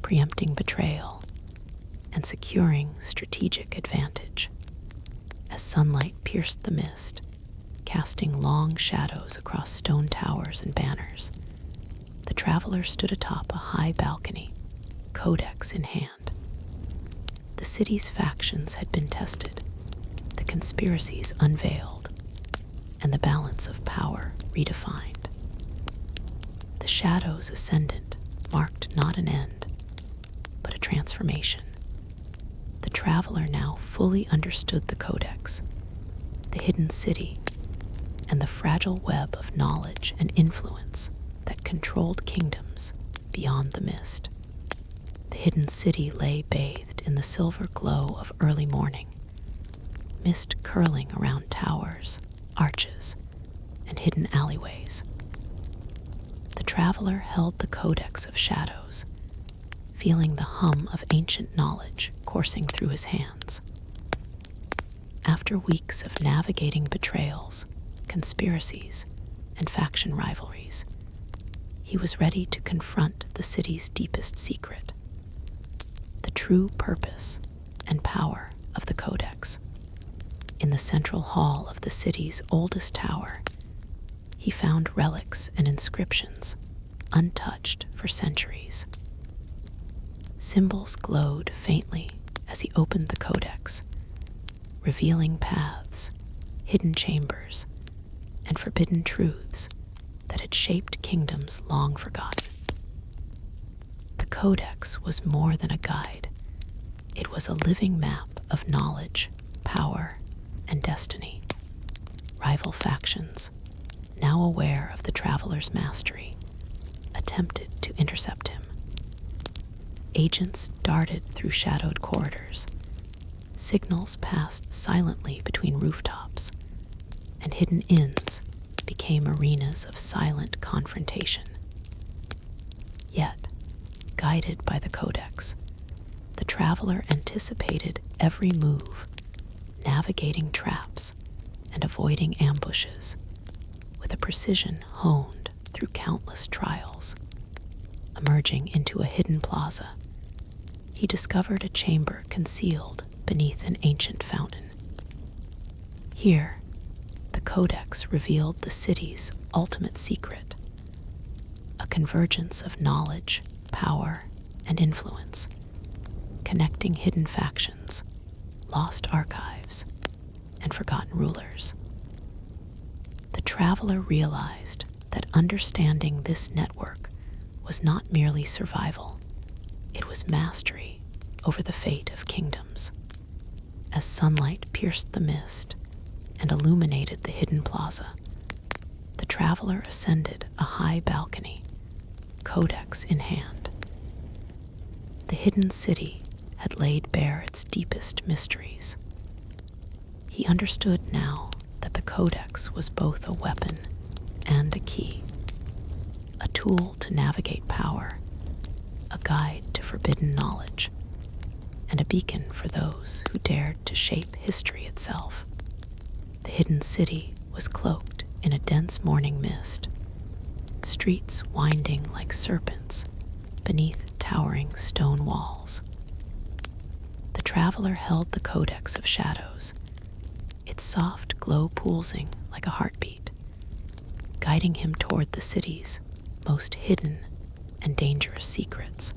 A: preempting betrayal, and securing strategic advantage. As sunlight pierced the mist, casting long shadows across stone towers and banners, the traveler stood atop a high balcony, codex in hand. The city's factions had been tested, the conspiracies unveiled, and the balance of power redefined. The shadows ascendant marked not an end, but a transformation. The traveler now fully understood the codex, the hidden city, and the fragile web of knowledge and influence that controlled kingdoms beyond the mist. The hidden city lay bathed in the silver glow of early morning, mist curling around towers, arches, and hidden alleyways. The traveler held the codex of shadows, feeling the hum of ancient knowledge coursing through his hands. After weeks of navigating betrayals, conspiracies, and faction rivalries, he was ready to confront the city's deepest secret: the true purpose and power of the Codex. In the central hall of the city's oldest tower, he found relics and inscriptions untouched for centuries. Symbols glowed faintly as he opened the Codex, revealing paths, hidden chambers, and forbidden truths that had shaped kingdoms long forgotten. The Codex was more than a guide. It was a living map of knowledge, power, and destiny. Rival factions, now aware of the traveler's mastery, attempted to intercept him. Agents darted through shadowed corridors. Signals passed silently between rooftops, and hidden inns became arenas of silent confrontation. Yet, guided by the Codex, the traveler anticipated every move, navigating traps and avoiding ambushes with a precision honed through countless trials. Emerging into a hidden plaza, he discovered a chamber concealed beneath an ancient fountain. Here, the Codex revealed the city's ultimate secret, a convergence of knowledge, power, and influence, connecting hidden factions, lost archives, and forgotten rulers. The traveler realized that understanding this network was not merely survival, it was mastery over the fate of kingdoms. As sunlight pierced the mist and illuminated the hidden plaza, the traveler ascended a high balcony, codex in hand. The hidden city had laid bare its deepest mysteries. He understood now that the codex was both a weapon and a key, a tool to navigate power, a guide to forbidden knowledge, and a beacon for those who dared to shape history itself. The hidden city was cloaked in a dense morning mist, streets winding like serpents beneath towering stone walls. The traveler held the Codex of Shadows, its soft glow pulsing like a heartbeat, guiding him toward the city's most hidden and dangerous secrets.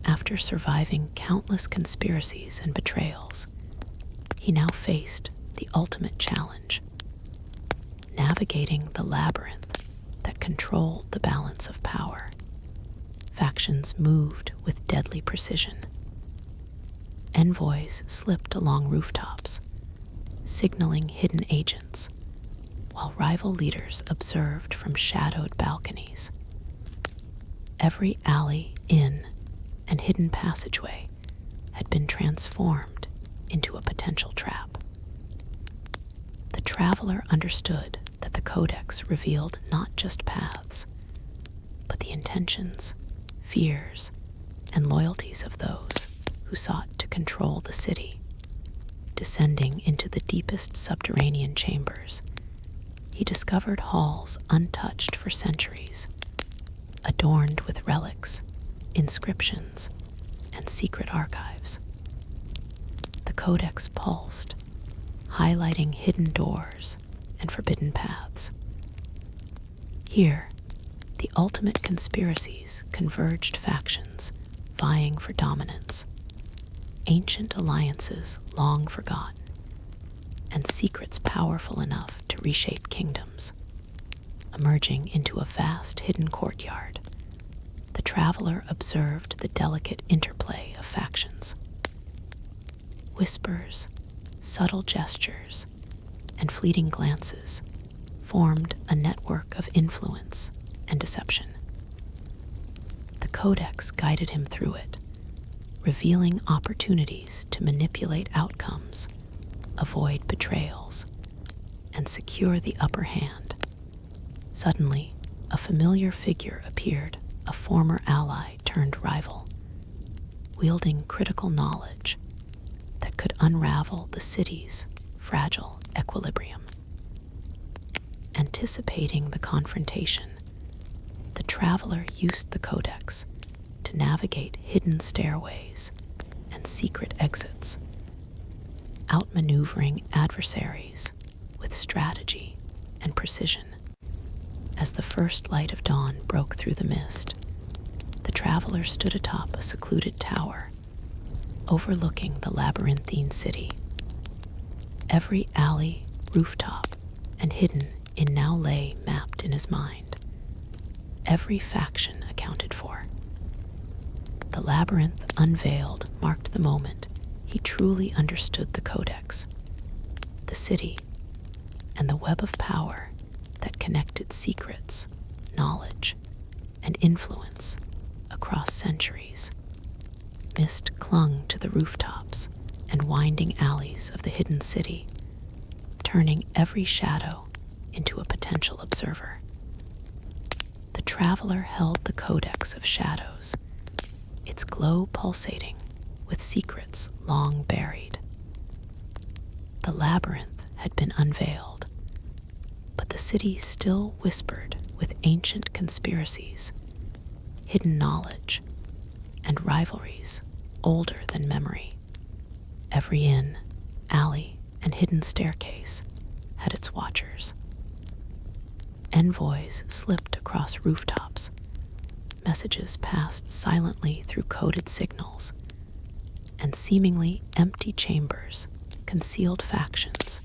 A: After surviving countless conspiracies and betrayals, he now faced the ultimate challenge: navigating the labyrinth that controlled the balance of power. Factions moved with deadly precision. Envoys slipped along rooftops, signaling hidden agents, while rival leaders observed from shadowed balconies. Every alley, inn, and hidden passageway had been transformed into a potential trap. The traveler understood that the Codex revealed not just paths, but the intentions, fears, and loyalties of those who sought to control the city. Descending into the deepest subterranean chambers, he discovered halls untouched for centuries, adorned with relics, inscriptions, and secret archives. The codex pulsed, highlighting hidden doors and forbidden paths. Here, the ultimate conspiracies converged factions vying for dominance, ancient alliances long forgotten, and secrets powerful enough to reshape kingdoms. Emerging into a vast hidden courtyard, the traveler observed the delicate interplay of factions. Whispers, subtle gestures, and fleeting glances formed a network of influence and deception. The Codex guided him through it, revealing opportunities to manipulate outcomes, avoid betrayals, and secure the upper hand. Suddenly, a familiar figure appeared, a former ally turned rival, wielding critical knowledge that could unravel the city's fragile equilibrium. Anticipating the confrontation, the traveler used the Codex to navigate hidden stairways and secret exits, outmaneuvering adversaries with strategy and precision. As the first light of dawn broke through the mist, the traveler stood atop a secluded tower, overlooking the labyrinthine city. Every alley, rooftop, and hidden inn now lay mapped in his mind, every faction accounted for. The labyrinth unveiled marked the moment he truly understood the Codex, the city, and the web of power that connected secrets, knowledge, and influence across centuries. Mist clung to the rooftops and winding alleys of the hidden city, turning every shadow into a potential observer. The traveler held the Codex of Shadows, its glow pulsating with secrets long buried. The labyrinth had been unveiled, but the city still whispered with ancient conspiracies, hidden knowledge, and rivalries older than memory. Every inn, alley, and hidden staircase had its watchers. Envoys slipped across rooftops. Messages passed silently through coded signals, and seemingly empty chambers concealed factions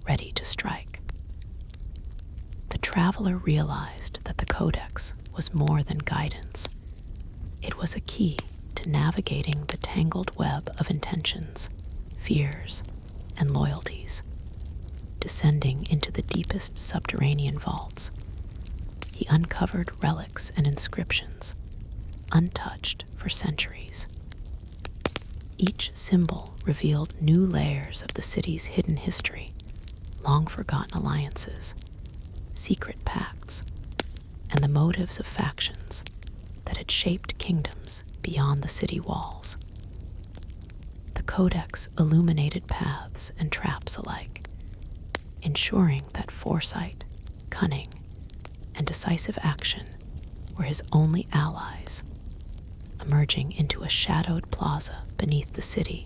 A: ready to strike. The traveler realized that the Codex was more than guidance. It was a key to navigating the tangled web of intentions, fears, and loyalties. Descending into the deepest subterranean vaults, he uncovered relics and inscriptions, untouched for centuries. Each symbol revealed new layers of the city's hidden history, long forgotten alliances, secret pacts, and the motives of factions that had shaped kingdoms beyond the city walls. The Codex illuminated paths and traps alike, ensuring that foresight, cunning, and decisive action were his only allies. Emerging into a shadowed plaza beneath the city,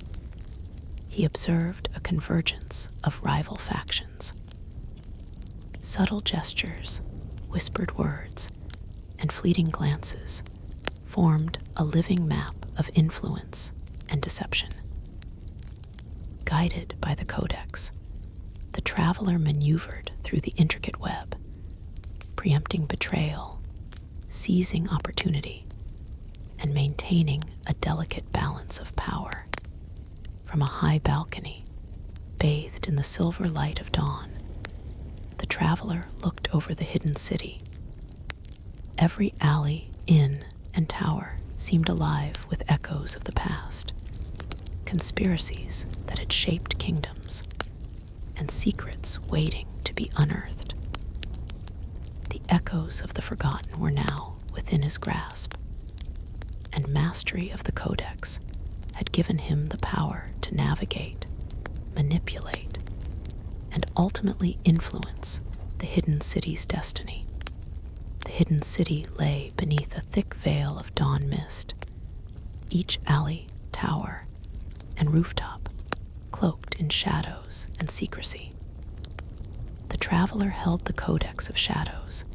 A: he observed a convergence of rival factions. Subtle gestures, whispered words, and fleeting glances formed a living map of influence and deception. Guided by the Codex, the traveler maneuvered through the intricate web, preempting betrayal, seizing opportunity, and maintaining a delicate balance of power. From a high balcony, bathed in the silver light of dawn, the traveler looked over the hidden city. Every alley, inn, and tower seemed alive with echoes of the past, conspiracies that had shaped kingdoms, and secrets waiting to be unearthed. The echoes of the forgotten were now within his grasp, and mastery of the Codex had given him the power to navigate, manipulate, and ultimately influence the hidden city's destiny. The hidden city lay beneath a thick veil of dawn mist, each alley, tower, and rooftop cloaked in shadows and secrecy. The traveler held the Codex of Shadows,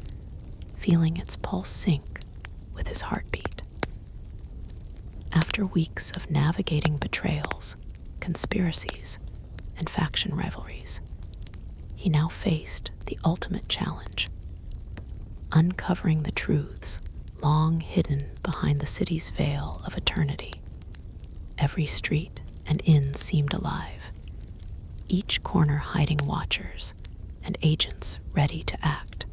A: feeling its pulse sync with his heartbeat. After weeks of navigating betrayals, conspiracies, and faction rivalries, he now faced the ultimate challenge: uncovering the truths long hidden behind the city's veil of eternity. Every street and inn seemed alive, each corner hiding watchers and agents ready to act.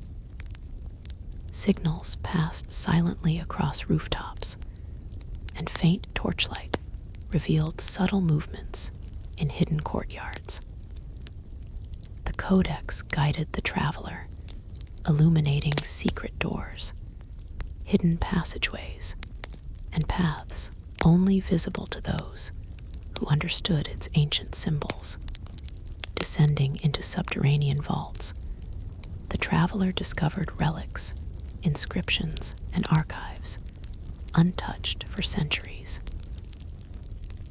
A: Signals passed silently across rooftops, and faint torchlight revealed subtle movements in hidden courtyards. The Codex guided the traveler, illuminating secret doors, hidden passageways, and paths only visible to those who understood its ancient symbols. Descending into subterranean vaults, the traveler discovered relics, inscriptions, and archives untouched for centuries.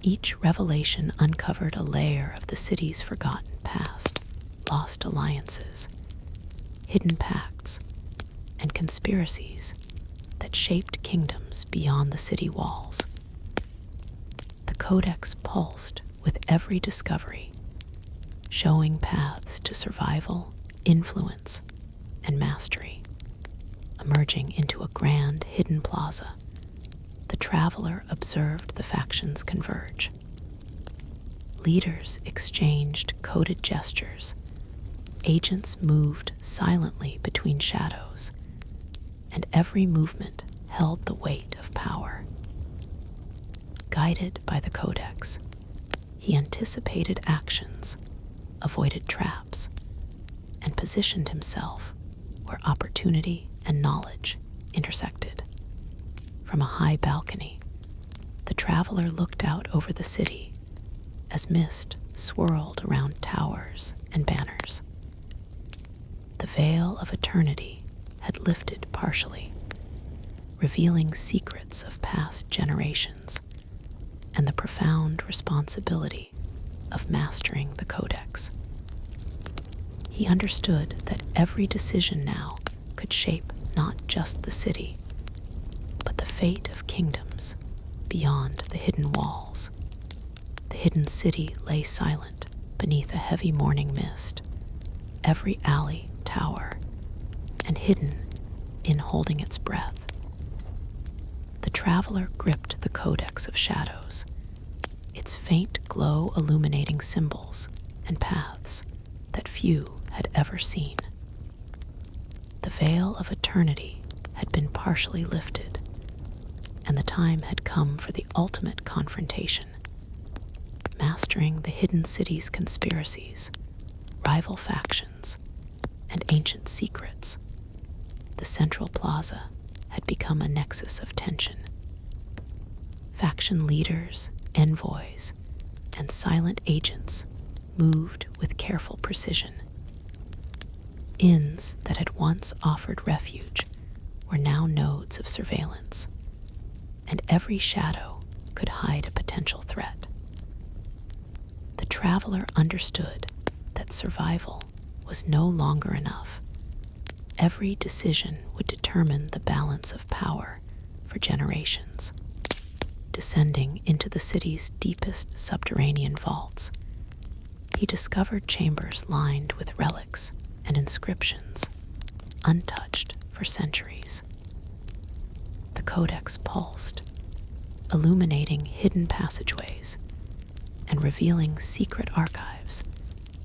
A: Each revelation uncovered a layer of the city's forgotten past, lost alliances, hidden pacts, and conspiracies that shaped kingdoms beyond the city walls. The Codex pulsed with every discovery, showing paths to survival, influence, and mastery. Emerging into a grand hidden plaza, the traveler observed the factions converge. Leaders exchanged coded gestures, agents moved silently between shadows, and every movement held the weight of power. Guided by the Codex, he anticipated actions, avoided traps, and positioned himself where opportunity and knowledge intersected. From a high balcony, the traveler looked out over the city as mist swirled around towers and banners. The veil of eternity had lifted partially, revealing secrets of past generations and the profound responsibility of mastering the Codex. He understood that every decision now could shape not just the city, but the fate of kingdoms beyond the hidden walls. The hidden city lay silent beneath a heavy morning mist, every alley, tower, and hidden in holding its breath. The traveler gripped the Codex of Shadows, its faint glow illuminating symbols and paths that few had ever seen. The veil of eternity had been partially lifted, and the time had come for the ultimate confrontation: mastering the hidden city's conspiracies, rival factions, and ancient secrets. The central plaza had become a nexus of tension. Faction leaders, envoys, and silent agents moved with careful precision. Inns that had once offered refuge were now nodes of surveillance, and every shadow could hide a potential threat. The traveler understood that survival was no longer enough. Every decision would determine the balance of power for generations. Descending into the city's deepest subterranean vaults, he discovered chambers lined with relics and inscriptions, untouched for centuries. The Codex pulsed, illuminating hidden passageways and revealing secret archives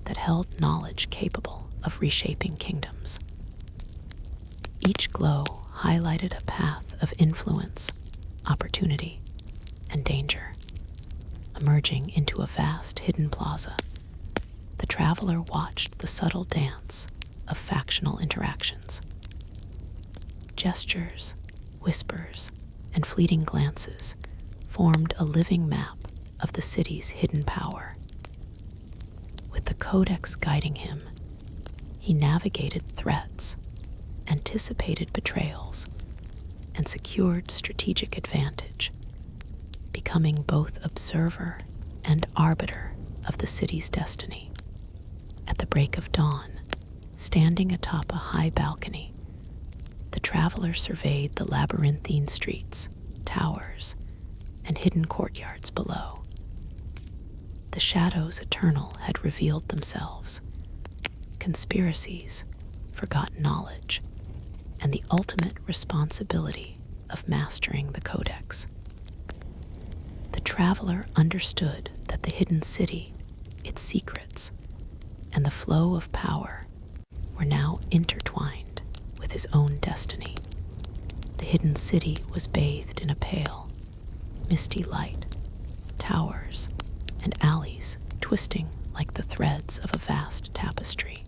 A: that held knowledge capable of reshaping kingdoms. Each glow highlighted a path of influence, opportunity, and danger. Emerging into a vast hidden plaza, the traveler watched the subtle dance of factional interactions. Gestures, whispers, and fleeting glances formed a living map of the city's hidden power. With the Codex guiding him, He navigated threats, anticipated betrayals, and secured strategic advantage, becoming both observer and arbiter of the city's destiny. At the break of dawn, standing atop a high balcony, the traveler surveyed the labyrinthine streets, towers, and hidden courtyards below. The shadows eternal had revealed themselves, conspiracies, forgotten knowledge, and the ultimate responsibility of mastering the Codex. The traveler understood that the hidden city, its secrets, and the flow of power were now intertwined with his own destiny. The hidden city was bathed in a pale, misty light, towers and alleys twisting like the threads of a vast tapestry.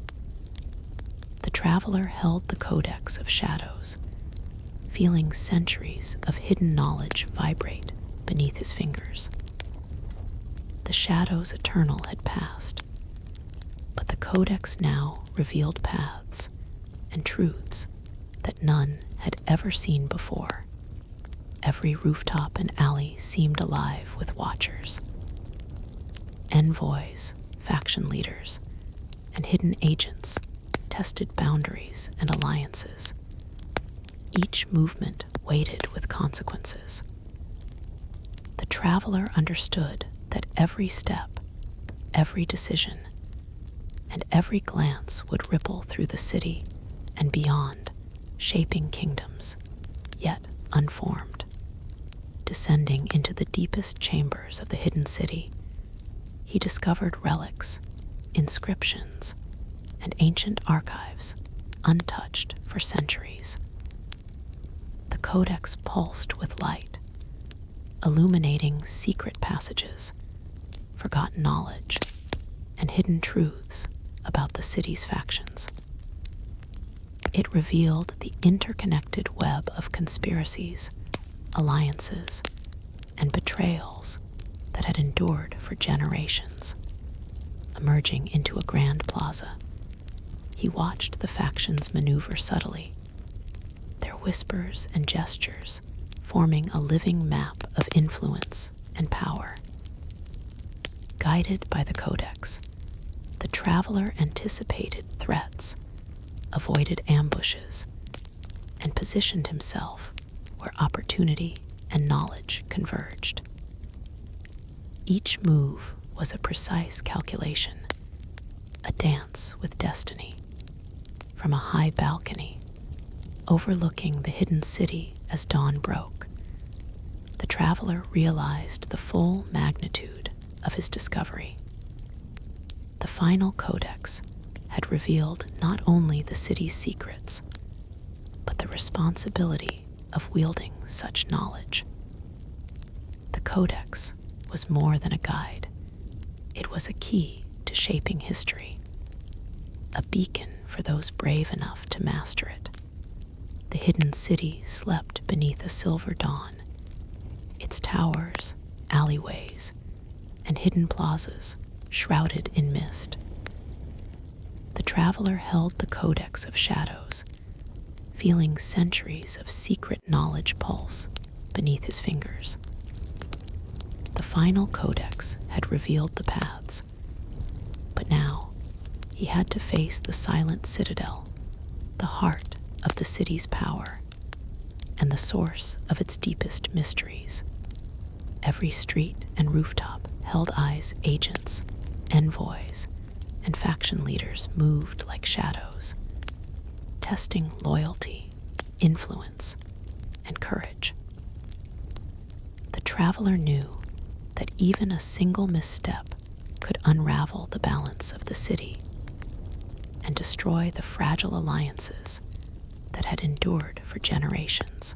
A: The traveler held the Codex of Shadows, feeling centuries of hidden knowledge vibrate beneath his fingers. The shadows eternal had passed, but the Codex now revealed paths and truths that none had ever seen before. Every rooftop and alley seemed alive with watchers. Envoys, faction leaders, and hidden agents tested boundaries and alliances. Each movement weighted with consequences. The traveler understood that every step, every decision, and every glance would ripple through the city and beyond, shaping kingdoms, yet unformed. Descending into the deepest chambers of the hidden city, he discovered relics, inscriptions, and ancient archives untouched for centuries. The Codex pulsed with light, illuminating secret passages, forgotten knowledge, and hidden truths about the city's factions. It revealed the interconnected web of conspiracies, alliances, and betrayals that had endured for generations. Emerging into a grand plaza, he watched the factions maneuver subtly, their whispers and gestures forming a living map of influence and power. Guided by the Codex, the traveler anticipated threats, avoided ambushes, and positioned himself where opportunity and knowledge converged. Each move was a precise calculation, a dance with destiny. From a high balcony, overlooking the hidden city as dawn broke, the traveler realized the full magnitude of his discovery. The final Codex had revealed not only the city's secrets, but the responsibility of wielding such knowledge. The Codex was more than a guide. It was a key to shaping history, a beacon for those brave enough to master it. The hidden city slept beneath a silver dawn, its towers, alleyways, and hidden plazas shrouded in mist. The traveler held the Codex of Shadows, feeling centuries of secret knowledge pulse beneath his fingers. The final Codex had revealed the paths, but now he had to face the silent citadel, the heart of the city's power, and the source of its deepest mysteries. Every street and rooftop held eyes, agents, envoys, and faction leaders moved like shadows, testing loyalty, influence, and courage. The traveler knew that even a single misstep could unravel the balance of the city and destroy the fragile alliances that had endured for generations.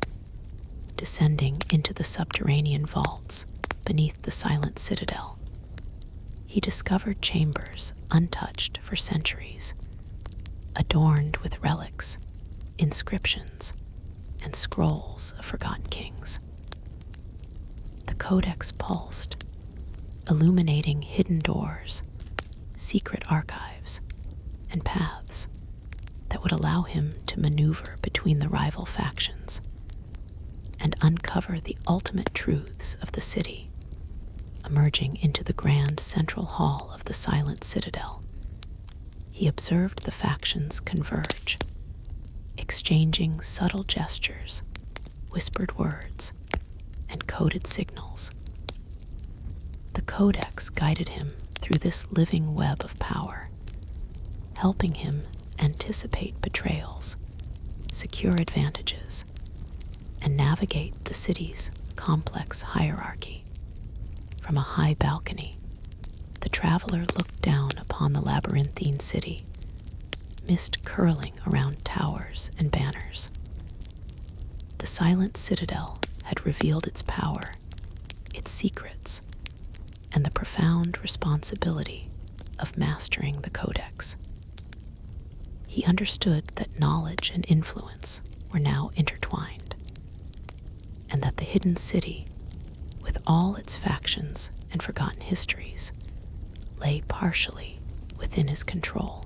A: Descending into the subterranean vaults beneath the silent citadel, he discovered chambers untouched for centuries, adorned with relics, inscriptions, and scrolls of forgotten kings. The Codex pulsed, illuminating hidden doors, secret archives, and paths that would allow him to maneuver between the rival factions and uncover the ultimate truths of the city. Emerging into the grand central hall of the silent citadel, he observed the factions converge, exchanging subtle gestures, whispered words, and coded signals. The Codex guided him through this living web of power, helping him anticipate betrayals, secure advantages, and navigate the city's complex hierarchy. From a high balcony, the traveler looked down upon the labyrinthine city, mist curling around towers and banners. The silent citadel had revealed its power, its secrets, and the profound responsibility of mastering the Codex. He understood that knowledge and influence were now intertwined, and that the hidden city, with all its factions and forgotten histories, lay partially within his control.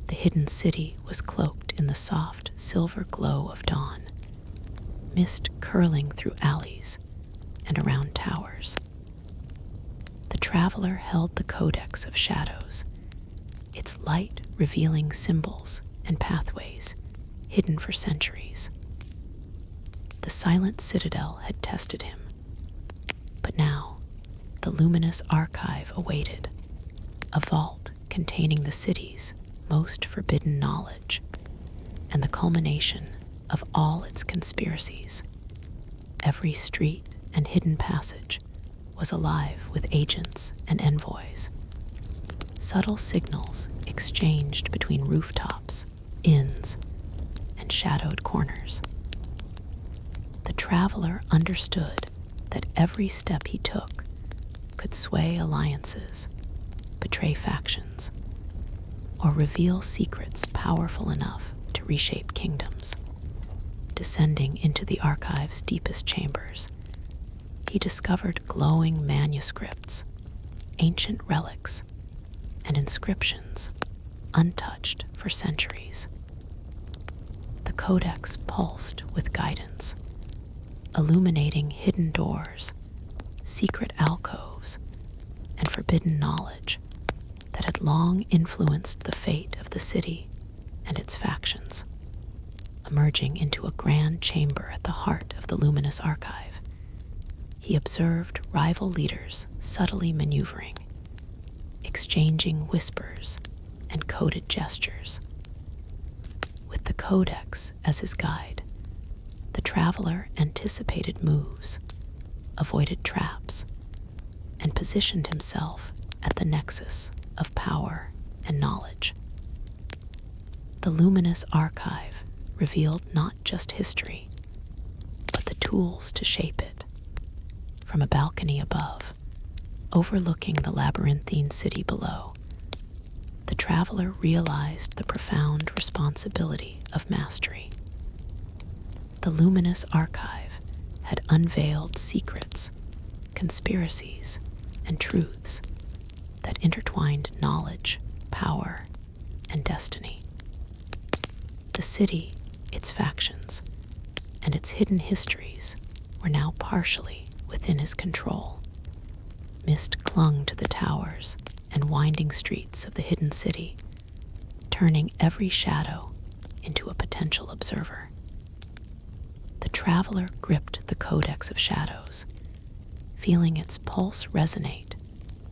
A: The hidden city was cloaked in the soft silver glow of dawn, mist curling through alleys and around towers. The traveler held the Codex of Shadows, its light revealing symbols and pathways hidden for centuries. The silent citadel had tested him, but now the luminous archive awaited, a vault containing the city's most forbidden knowledge and the culmination of all its conspiracies. Every street and hidden passage was alive with agents and envoys. Subtle signals exchanged between rooftops, inns, and shadowed corners. The traveler understood that every step he took could sway alliances, betray factions, or reveal secrets powerful enough to reshape kingdoms. Descending into the archive's deepest chambers, he discovered glowing manuscripts, ancient relics, and inscriptions untouched for centuries. The Codex pulsed with guidance, illuminating hidden doors, secret alcoves, and forbidden knowledge that had long influenced the fate of the city and its factions. Emerging into a grand chamber at the heart of the luminous archive, he observed rival leaders subtly maneuvering, exchanging whispers and coded gestures. With the Codex as his guide, the traveler anticipated moves, avoided traps, and positioned himself at the nexus of power and knowledge. The luminous archive revealed not just history, but the tools to shape it. From a balcony above, overlooking the labyrinthine city below, the traveler realized the profound responsibility of mastery. The luminous archive had unveiled secrets, conspiracies, and truths that intertwined knowledge, power, and destiny. The city, its factions, and its hidden histories were now partially within his control. Mist clung to the towers and winding streets of the hidden city, turning every shadow into a potential observer. The traveler gripped the Codex of Shadows, feeling its pulse resonate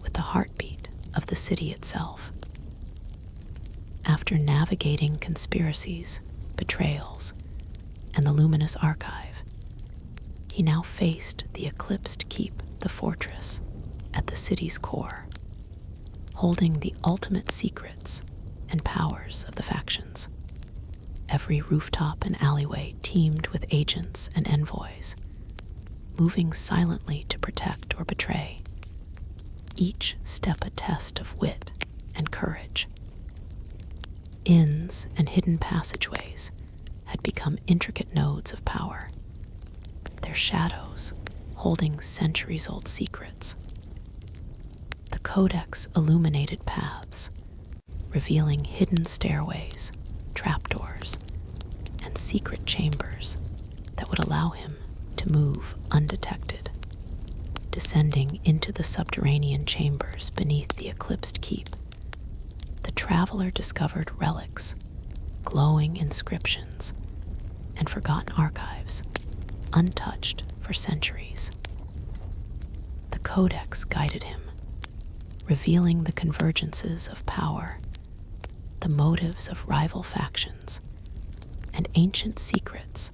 A: with the heartbeat of the city itself. After navigating conspiracies, betrayals, and the luminous archive, he now faced the eclipsed keep, the fortress, at the city's core, holding the ultimate secrets and powers of the factions. Every rooftop and alleyway teemed with agents and envoys, moving silently to protect or betray, each step a test of wit and courage. Inns and hidden passageways had become intricate nodes of power, their shadows holding centuries-old secrets. The Codex illuminated paths, revealing hidden stairways, trapdoors, and secret chambers that would allow him to move undetected. Descending into the subterranean chambers beneath the eclipsed keep, the traveler discovered relics, glowing inscriptions, and forgotten archives, untouched for centuries. The codex guided him, revealing the convergences of power, the motives of rival factions, and ancient secrets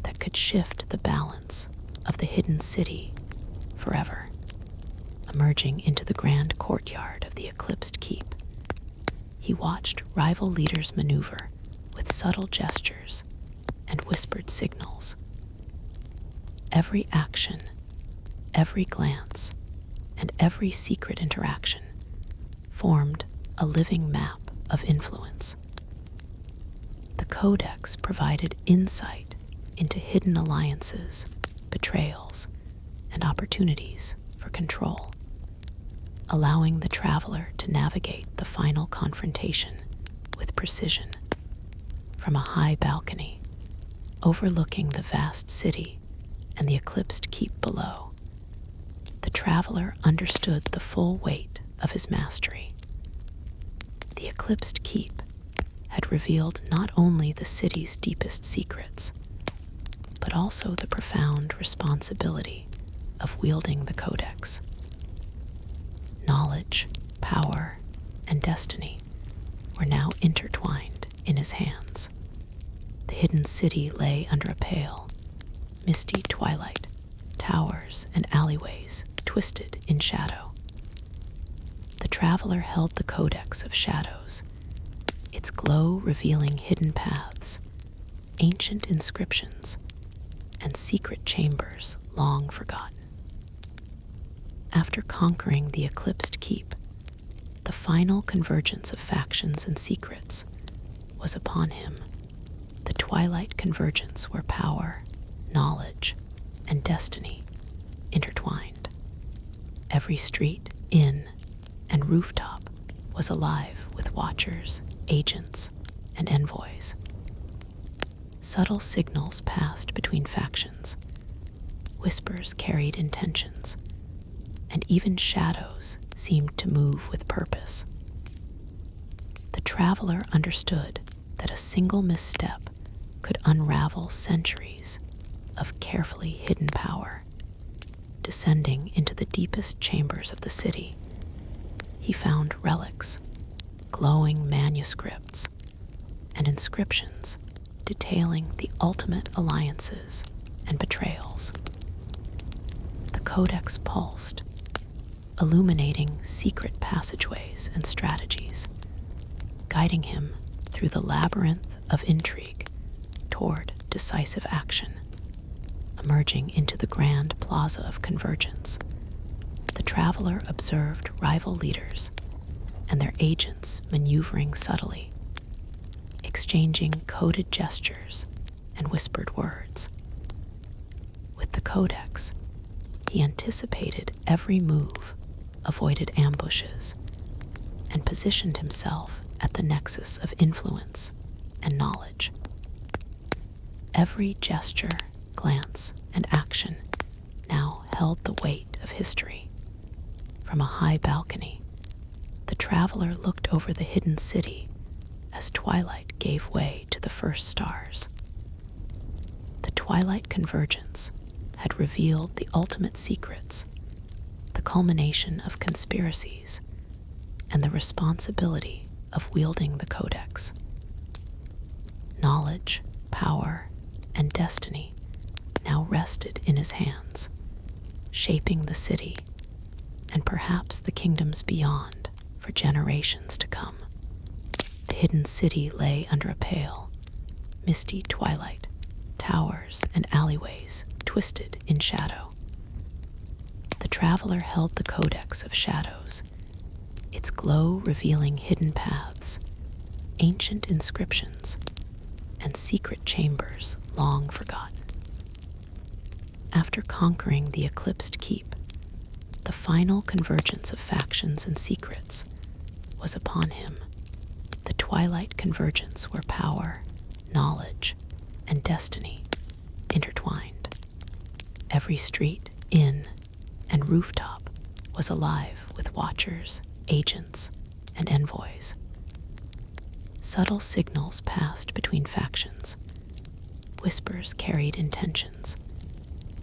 A: that could shift the balance of the hidden city forever. Emerging into the grand courtyard of the eclipsed keep, he watched rival leaders maneuver with subtle gestures and whispered signals. Every action, every glance, and every secret interaction formed a living map of influence. The Codex provided insight into hidden alliances, betrayals, and opportunities for control, allowing the traveler to navigate the final confrontation with precision. From a high balcony overlooking the vast city and the eclipsed keep below, the traveler understood the full weight of his mastery. The eclipsed keep had revealed not only the city's deepest secrets, but also the profound responsibility of wielding the Codex. Knowledge, power, and destiny were now intertwined in his hands. The hidden city lay under a pale, misty twilight, towers and alleyways twisted in shadow. The traveler held the Codex of Shadows, its glow revealing hidden paths, ancient inscriptions, and secret chambers long forgotten. After conquering the eclipsed keep, the final convergence of factions and secrets was upon him. The twilight convergence where power, knowledge, and destiny intertwined. Every street, inn, and rooftop was alive with watchers, agents, and envoys. Subtle signals passed between factions. Whispers carried intentions, and even shadows seemed to move with purpose. The traveler understood that a single misstep could unravel centuries of carefully hidden power. Descending into the deepest chambers of the city, he found relics, glowing manuscripts, and inscriptions detailing the ultimate alliances and betrayals. The Codex pulsed, illuminating secret passageways and strategies, guiding him through the labyrinth of intrigue toward decisive action. Emerging into the grand plaza of convergence, the traveler observed rival leaders and their agents maneuvering subtly, exchanging coded gestures and whispered words. With the Codex, he anticipated every move, avoided ambushes, and positioned himself at the nexus of influence and knowledge. Every gesture, glance, and action now held the weight of history. From a high balcony, the traveler looked over the hidden city as twilight gave way to the first stars. The twilight convergence had revealed the ultimate secrets, the culmination of conspiracies, and the responsibility of wielding the Codex. Knowledge, power, and destiny now rested in his hands, shaping the city and perhaps the kingdoms beyond for generations to come. The hidden city lay under a pale, misty twilight, towers and alleyways twisted in shadow. The traveler held the Codex of Shadows, its glow revealing hidden paths, ancient inscriptions, and secret chambers long forgotten. After conquering the eclipsed keep, the final convergence of factions and secrets was upon him. The twilight convergence where power, knowledge, and destiny intertwined. Every street, inn, and rooftop was alive with watchers, agents, and envoys. Subtle signals passed between factions, whispers carried intentions,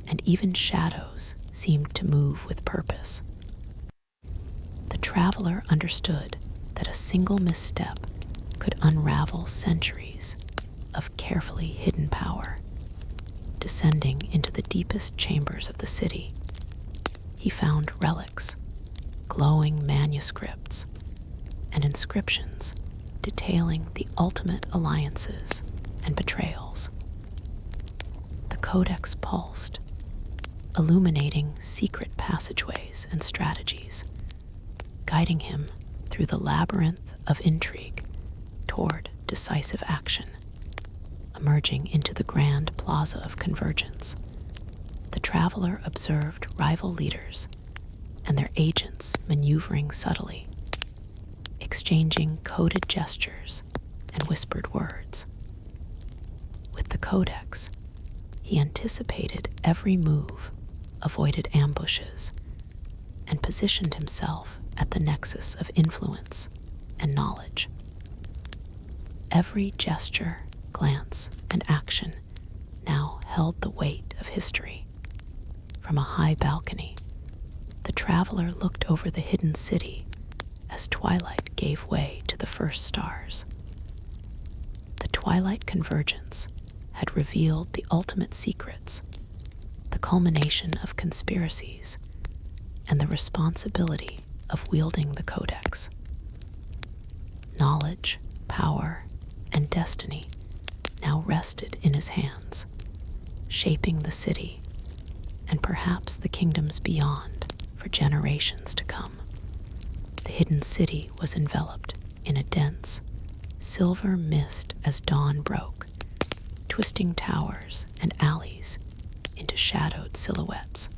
A: and even shadows seemed to move with purpose. The traveler understood that a single misstep could unravel centuries of carefully hidden power. Descending into the deepest chambers of the city, he found relics, glowing manuscripts, and inscriptions detailing the ultimate alliances and betrayals. The codex pulsed, illuminating secret passageways and strategies, guiding him through the labyrinth of intrigue toward decisive action. Emerging into the grand plaza of convergence, the traveler observed rival leaders and their agents maneuvering subtly, exchanging coded gestures and whispered words. With the codex, he anticipated every move, avoided ambushes, and positioned himself at the nexus of influence and knowledge. Every gesture, glance, and action now held the weight of history. From a high balcony, the traveler looked over the hidden city as twilight gave way to the first stars. The twilight convergence had revealed the ultimate secrets, the culmination of conspiracies, and the responsibility of wielding the codex. Knowledge, power, and destiny now rested in his hands, shaping the city and perhaps the kingdoms beyond for generations to come. The hidden city was enveloped in a dense, silver mist as dawn broke, twisting towers and alleys into shadowed silhouettes.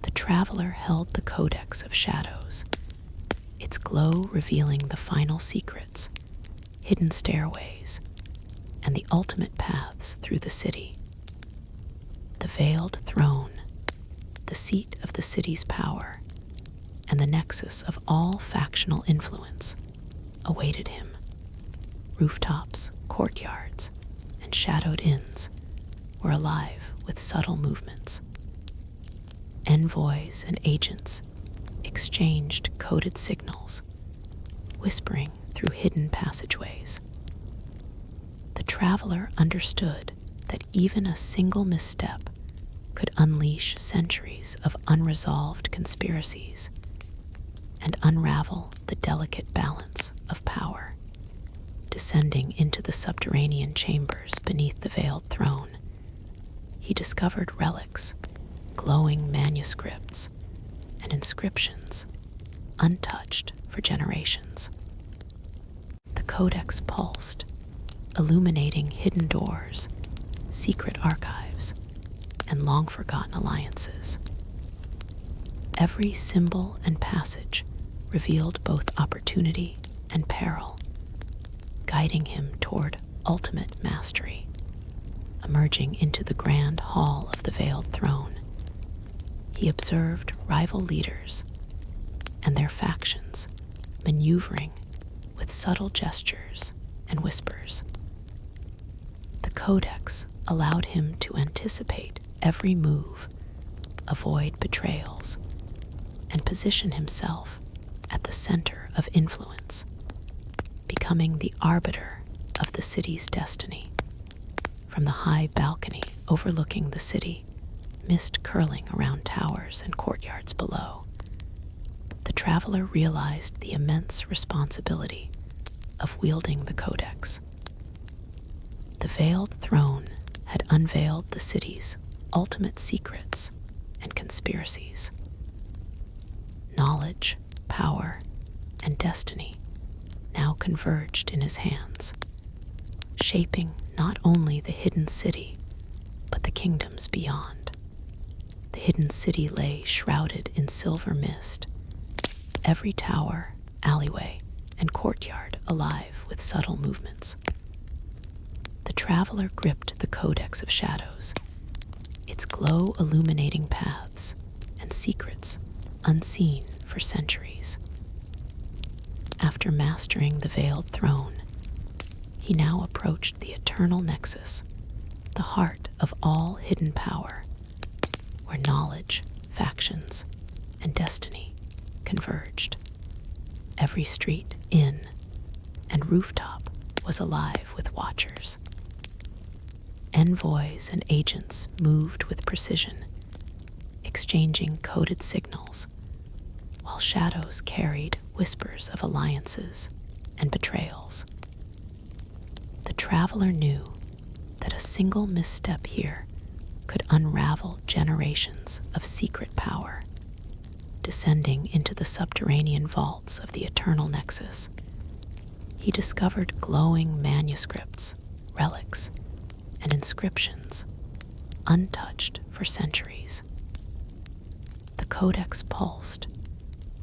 A: The traveler held the Codex of Shadows, its glow revealing the final secrets, hidden stairways, and the ultimate paths through the city. The veiled throne, the seat of the city's power, and the nexus of all factional influence, awaited him. Rooftops, courtyards, and shadowed inns were alive with subtle movements. Envoys and agents exchanged coded signals, whispering through hidden passageways. The traveler understood that even a single misstep could unleash centuries of unresolved conspiracies and unravel the delicate balance of power. Descending into the subterranean chambers beneath the veiled throne, he discovered relics, glowing manuscripts, and inscriptions untouched for generations. The codex pulsed, illuminating hidden doors, secret archives, and long-forgotten alliances. Every symbol and passage revealed both opportunity and peril, guiding him toward ultimate mastery. Emerging into the grand hall of the veiled throne, he observed rival leaders and their factions maneuvering with subtle gestures and whispers. The codex allowed him to anticipate every move, avoid betrayals, and position himself at the center of influence, becoming the arbiter of the city's destiny. From the high balcony overlooking the city, mist curling around towers and courtyards below, the traveler realized the immense responsibility of wielding the codex. The veiled throne had unveiled the city's ultimate secrets and conspiracies. Knowledge, power, and destiny now converged in his hands, shaping not only the hidden city, but the kingdoms beyond. The hidden city lay shrouded in silver mist. Every tower, alleyway, and courtyard alive with subtle movements. The traveler gripped the Codex of Shadows, its glow illuminating paths and secrets unseen for centuries. After mastering the Veiled Throne, he now approached the eternal nexus, the heart of all hidden power, where knowledge, factions, and destiny converged. Every street, inn, and rooftop was alive with watchers. Envoys and agents moved with precision, exchanging coded signals, while shadows carried whispers of alliances and betrayals. The traveler knew that a single misstep here could unravel generations of secret power, descending into the subterranean vaults of the Eternal Nexus. He discovered glowing manuscripts, relics, and inscriptions untouched for centuries. The Codex pulsed,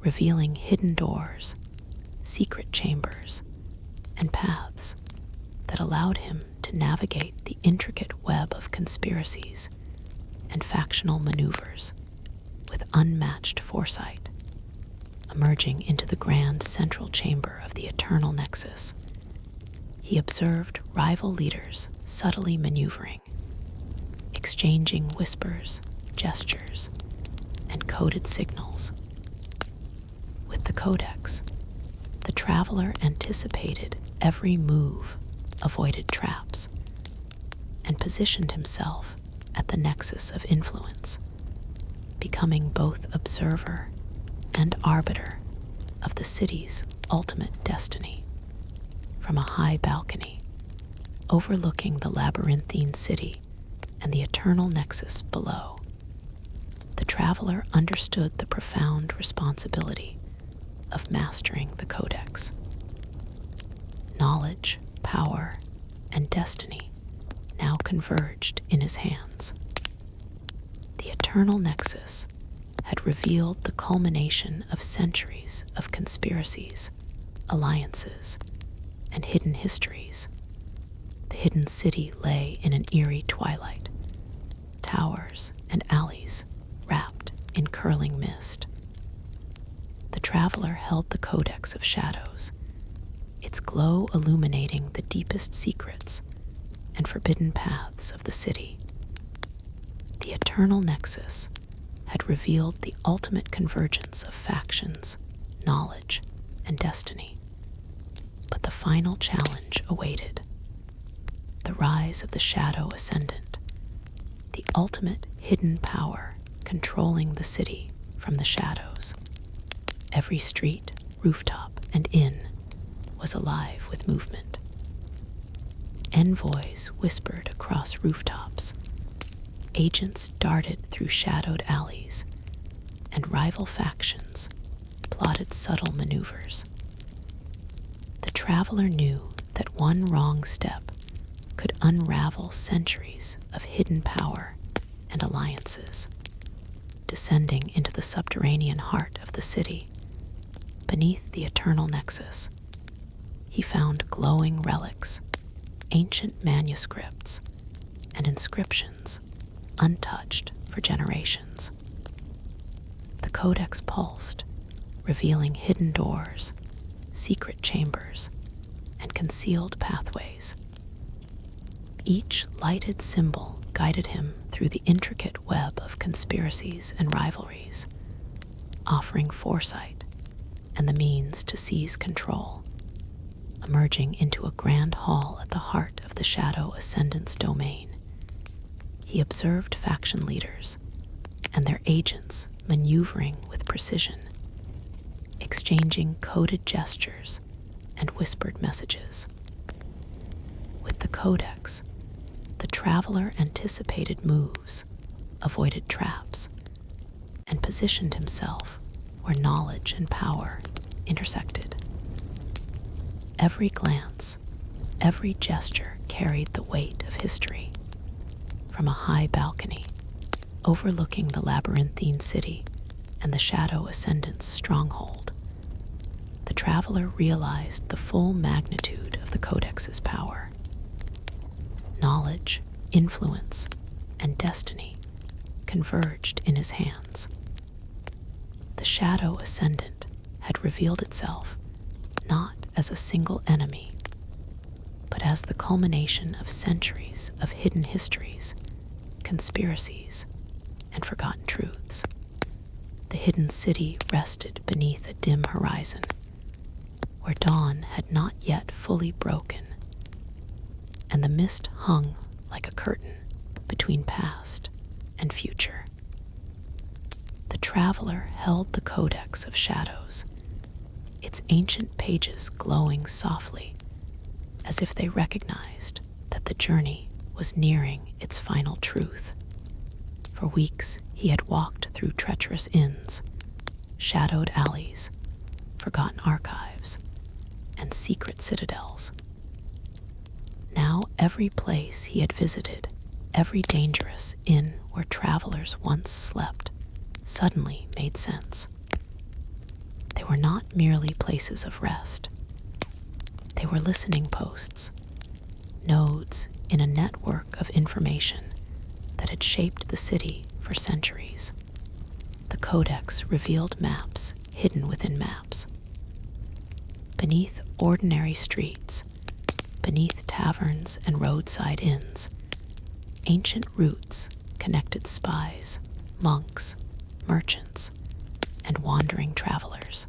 A: revealing hidden doors, secret chambers, and paths that allowed him to navigate the intricate web of conspiracies and factional maneuvers with unmatched foresight. Emerging into the grand central chamber of the Eternal Nexus, he observed rival leaders subtly maneuvering, exchanging whispers, gestures, and coded signals. With the Codex, the traveler anticipated every move, avoided traps, and positioned himself at the nexus of influence, becoming both observer and arbiter of the city's ultimate destiny. From a high balcony, overlooking the labyrinthine city and the eternal nexus below, the traveler understood the profound responsibility of mastering the Codex. Knowledge, power, and destiny now converged in his hands. The Eternal Nexus had revealed the culmination of centuries of conspiracies, alliances, and hidden histories. The hidden city lay in an eerie twilight, towers and alleys wrapped in curling mist. The traveler held the Codex of Shadows, its glow illuminating the deepest secrets and forbidden paths of the city. The Eternal Nexus had revealed the ultimate convergence of factions, knowledge, and destiny. But the final challenge awaited: the rise of the Shadow Ascendant, the ultimate hidden power controlling the city from the shadows. Every street, rooftop, and inn was alive with movement. Envoys whispered across rooftops, agents darted through shadowed alleys, and rival factions plotted subtle maneuvers. The traveler knew that one wrong step could unravel centuries of hidden power and alliances. Descending into the subterranean heart of the city, beneath the Eternal Nexus, he found glowing relics, ancient manuscripts, and inscriptions untouched for generations. The Codex pulsed, revealing hidden doors, secret chambers, and concealed pathways. Each lighted symbol guided him through the intricate web of conspiracies and rivalries, offering foresight and the means to seize control. Emerging into a grand hall at the heart of the Shadow Ascendant's domain, he observed faction leaders and their agents maneuvering with precision, exchanging coded gestures and whispered messages. With the Codex, the traveler anticipated moves, avoided traps, and positioned himself where knowledge and power intersected. Every glance, every gesture carried the weight of history. From a high balcony, overlooking the labyrinthine city and the Shadow Ascendant's stronghold, the traveler realized the full magnitude of the Codex's power. Knowledge, influence, and destiny converged in his hands. The Shadow Ascendant had revealed itself not as a single enemy, but as the culmination of centuries of hidden histories, conspiracies, and forgotten truths. The hidden city rested beneath a dim horizon, where dawn had not yet fully broken, and the mist hung like a curtain between past and future. The traveler held the Codex of Shadows, its ancient pages glowing softly, as if they recognized that the journey was nearing its final truth. For weeks he had walked through treacherous inns, shadowed alleys, forgotten archives, and secret citadels. Now every place he had visited, every dangerous inn where travelers once slept, suddenly made sense. They were not merely places of rest. They were listening posts, nodes in a network of information that had shaped the city for centuries. The Codex revealed maps hidden within maps. Beneath ordinary streets, beneath taverns and roadside inns, ancient routes connected spies, monks, merchants, and wandering travelers.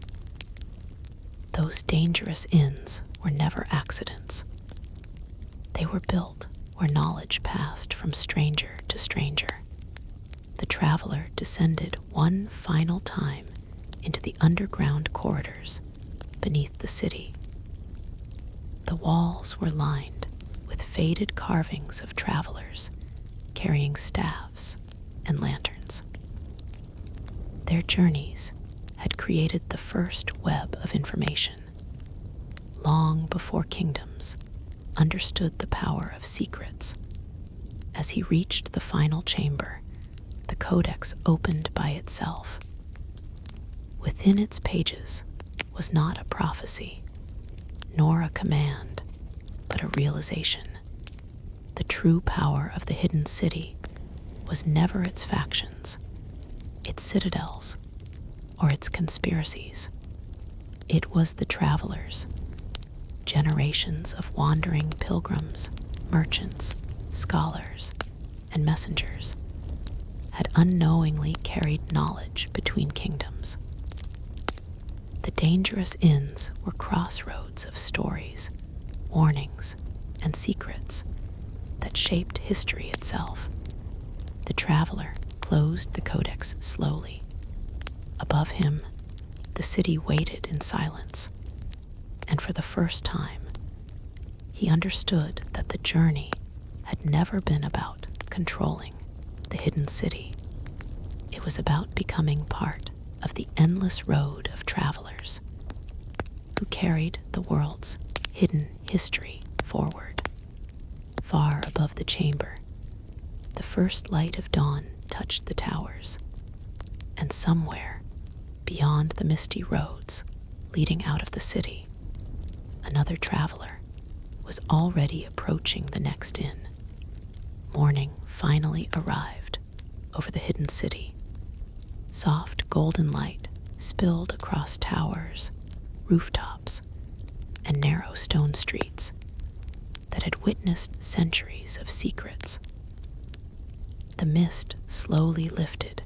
A: Those dangerous inns were never accidents. They were built where knowledge passed from stranger to stranger. The traveler descended one final time into the underground corridors beneath the city. The walls were lined with faded carvings of travelers carrying staffs and lanterns. Their journeys had created the first web of information, long before kingdoms understood the power of secrets. As he reached the final chamber, the Codex opened by itself. Within its pages was not a prophecy, nor a command, but a realization. The true power of the hidden city was never its factions, its citadels, or its conspiracies. It was the travelers, generations of wandering pilgrims, merchants, scholars, and messengers had unknowingly carried knowledge between kingdoms. The dangerous inns were crossroads of stories, warnings, and secrets that shaped history itself. The traveler closed the Codex slowly. Above him, the city waited in silence, and for the first time, he understood that the journey had never been about controlling the hidden city. It was about becoming part of the endless road of travelers who carried the world's hidden history forward. Far above the chamber, the first light of dawn touched the towers, and somewhere beyond the misty roads leading out of the city, another traveler was already approaching the next inn. Morning finally arrived over the hidden city. Soft golden light spilled across towers, rooftops, and narrow stone streets that had witnessed centuries of secrets. The mist slowly lifted,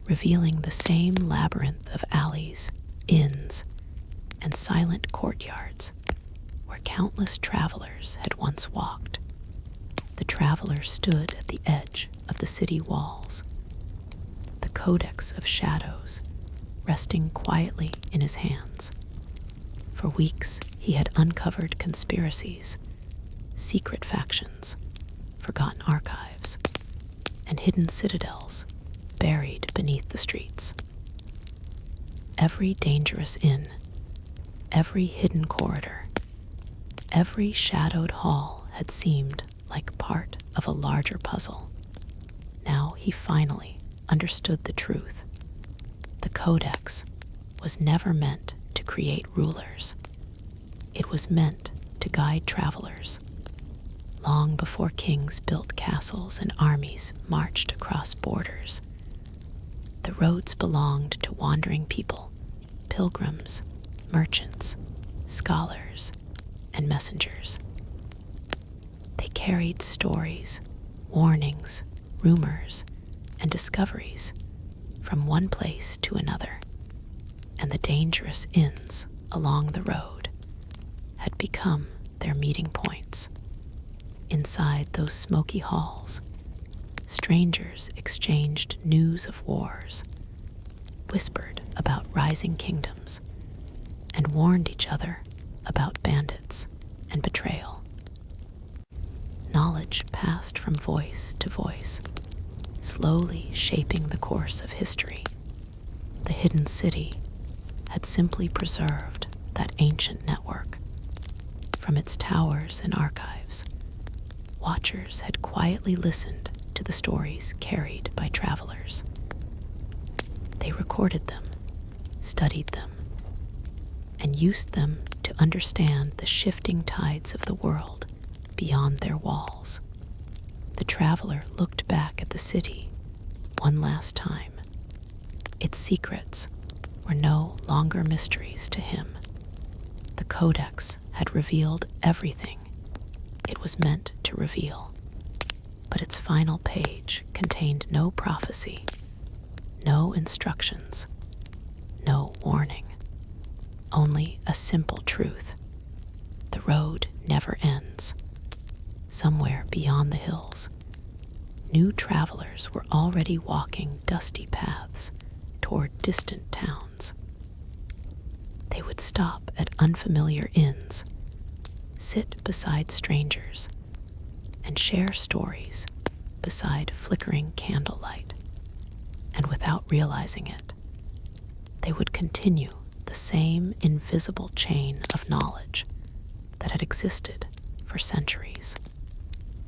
A: revealing the same labyrinth of alleys, inns, and silent courtyards where countless travelers had once walked. The traveler stood at the edge of the city walls, the Codex of Shadows resting quietly in his hands. For weeks he had uncovered conspiracies, secret factions, forgotten archives, and hidden citadels buried beneath the streets. Every dangerous inn, every hidden corridor, every shadowed hall had seemed like part of a larger puzzle. Now he finally understood the truth. The Codex was never meant to create rulers. It was meant to guide travelers, long before kings built castles and armies marched across borders. The roads belonged to wandering people, pilgrims, merchants, scholars, and messengers. They carried stories, warnings, rumors, and discoveries from one place to another, and the dangerous inns along the road had become their meeting points. Inside those smoky halls, strangers exchanged news of wars, whispered about rising kingdoms, and warned each other about bandits and betrayal. Knowledge passed from voice to voice, slowly shaping the course of history. The hidden city had simply preserved that ancient network. From its towers and archives, watchers had quietly listened to the stories carried by travelers. They recorded them, studied them, and used them to understand the shifting tides of the world beyond their walls. The traveler looked back at the city one last time. Its secrets were no longer mysteries to him. The Codex had revealed everything it was meant to reveal, but its final page contained no prophecy, no instructions, no warning, only a simple truth. The road never ends. Somewhere beyond the hills, new travelers were already walking dusty paths toward distant towns. They would stop at unfamiliar inns, sit beside strangers, and share stories beside flickering candlelight. And without realizing it, they would continue the same invisible chain of knowledge that had existed for centuries.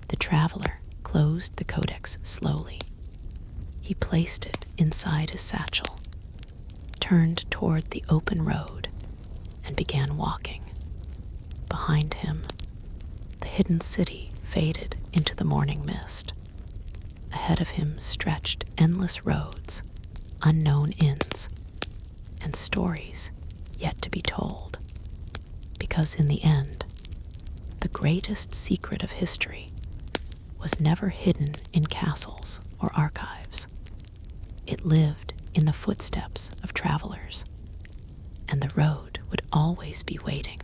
A: The traveler closed the codex slowly. He placed it inside his satchel, turned toward the open road, and began walking. Behind him, the hidden city faded into the morning mist. Ahead of him stretched endless roads, unknown inns, and stories yet to be told. Because in the end, the greatest secret of history was never hidden in castles or archives. It lived in the footsteps of travelers, and the road would always be waiting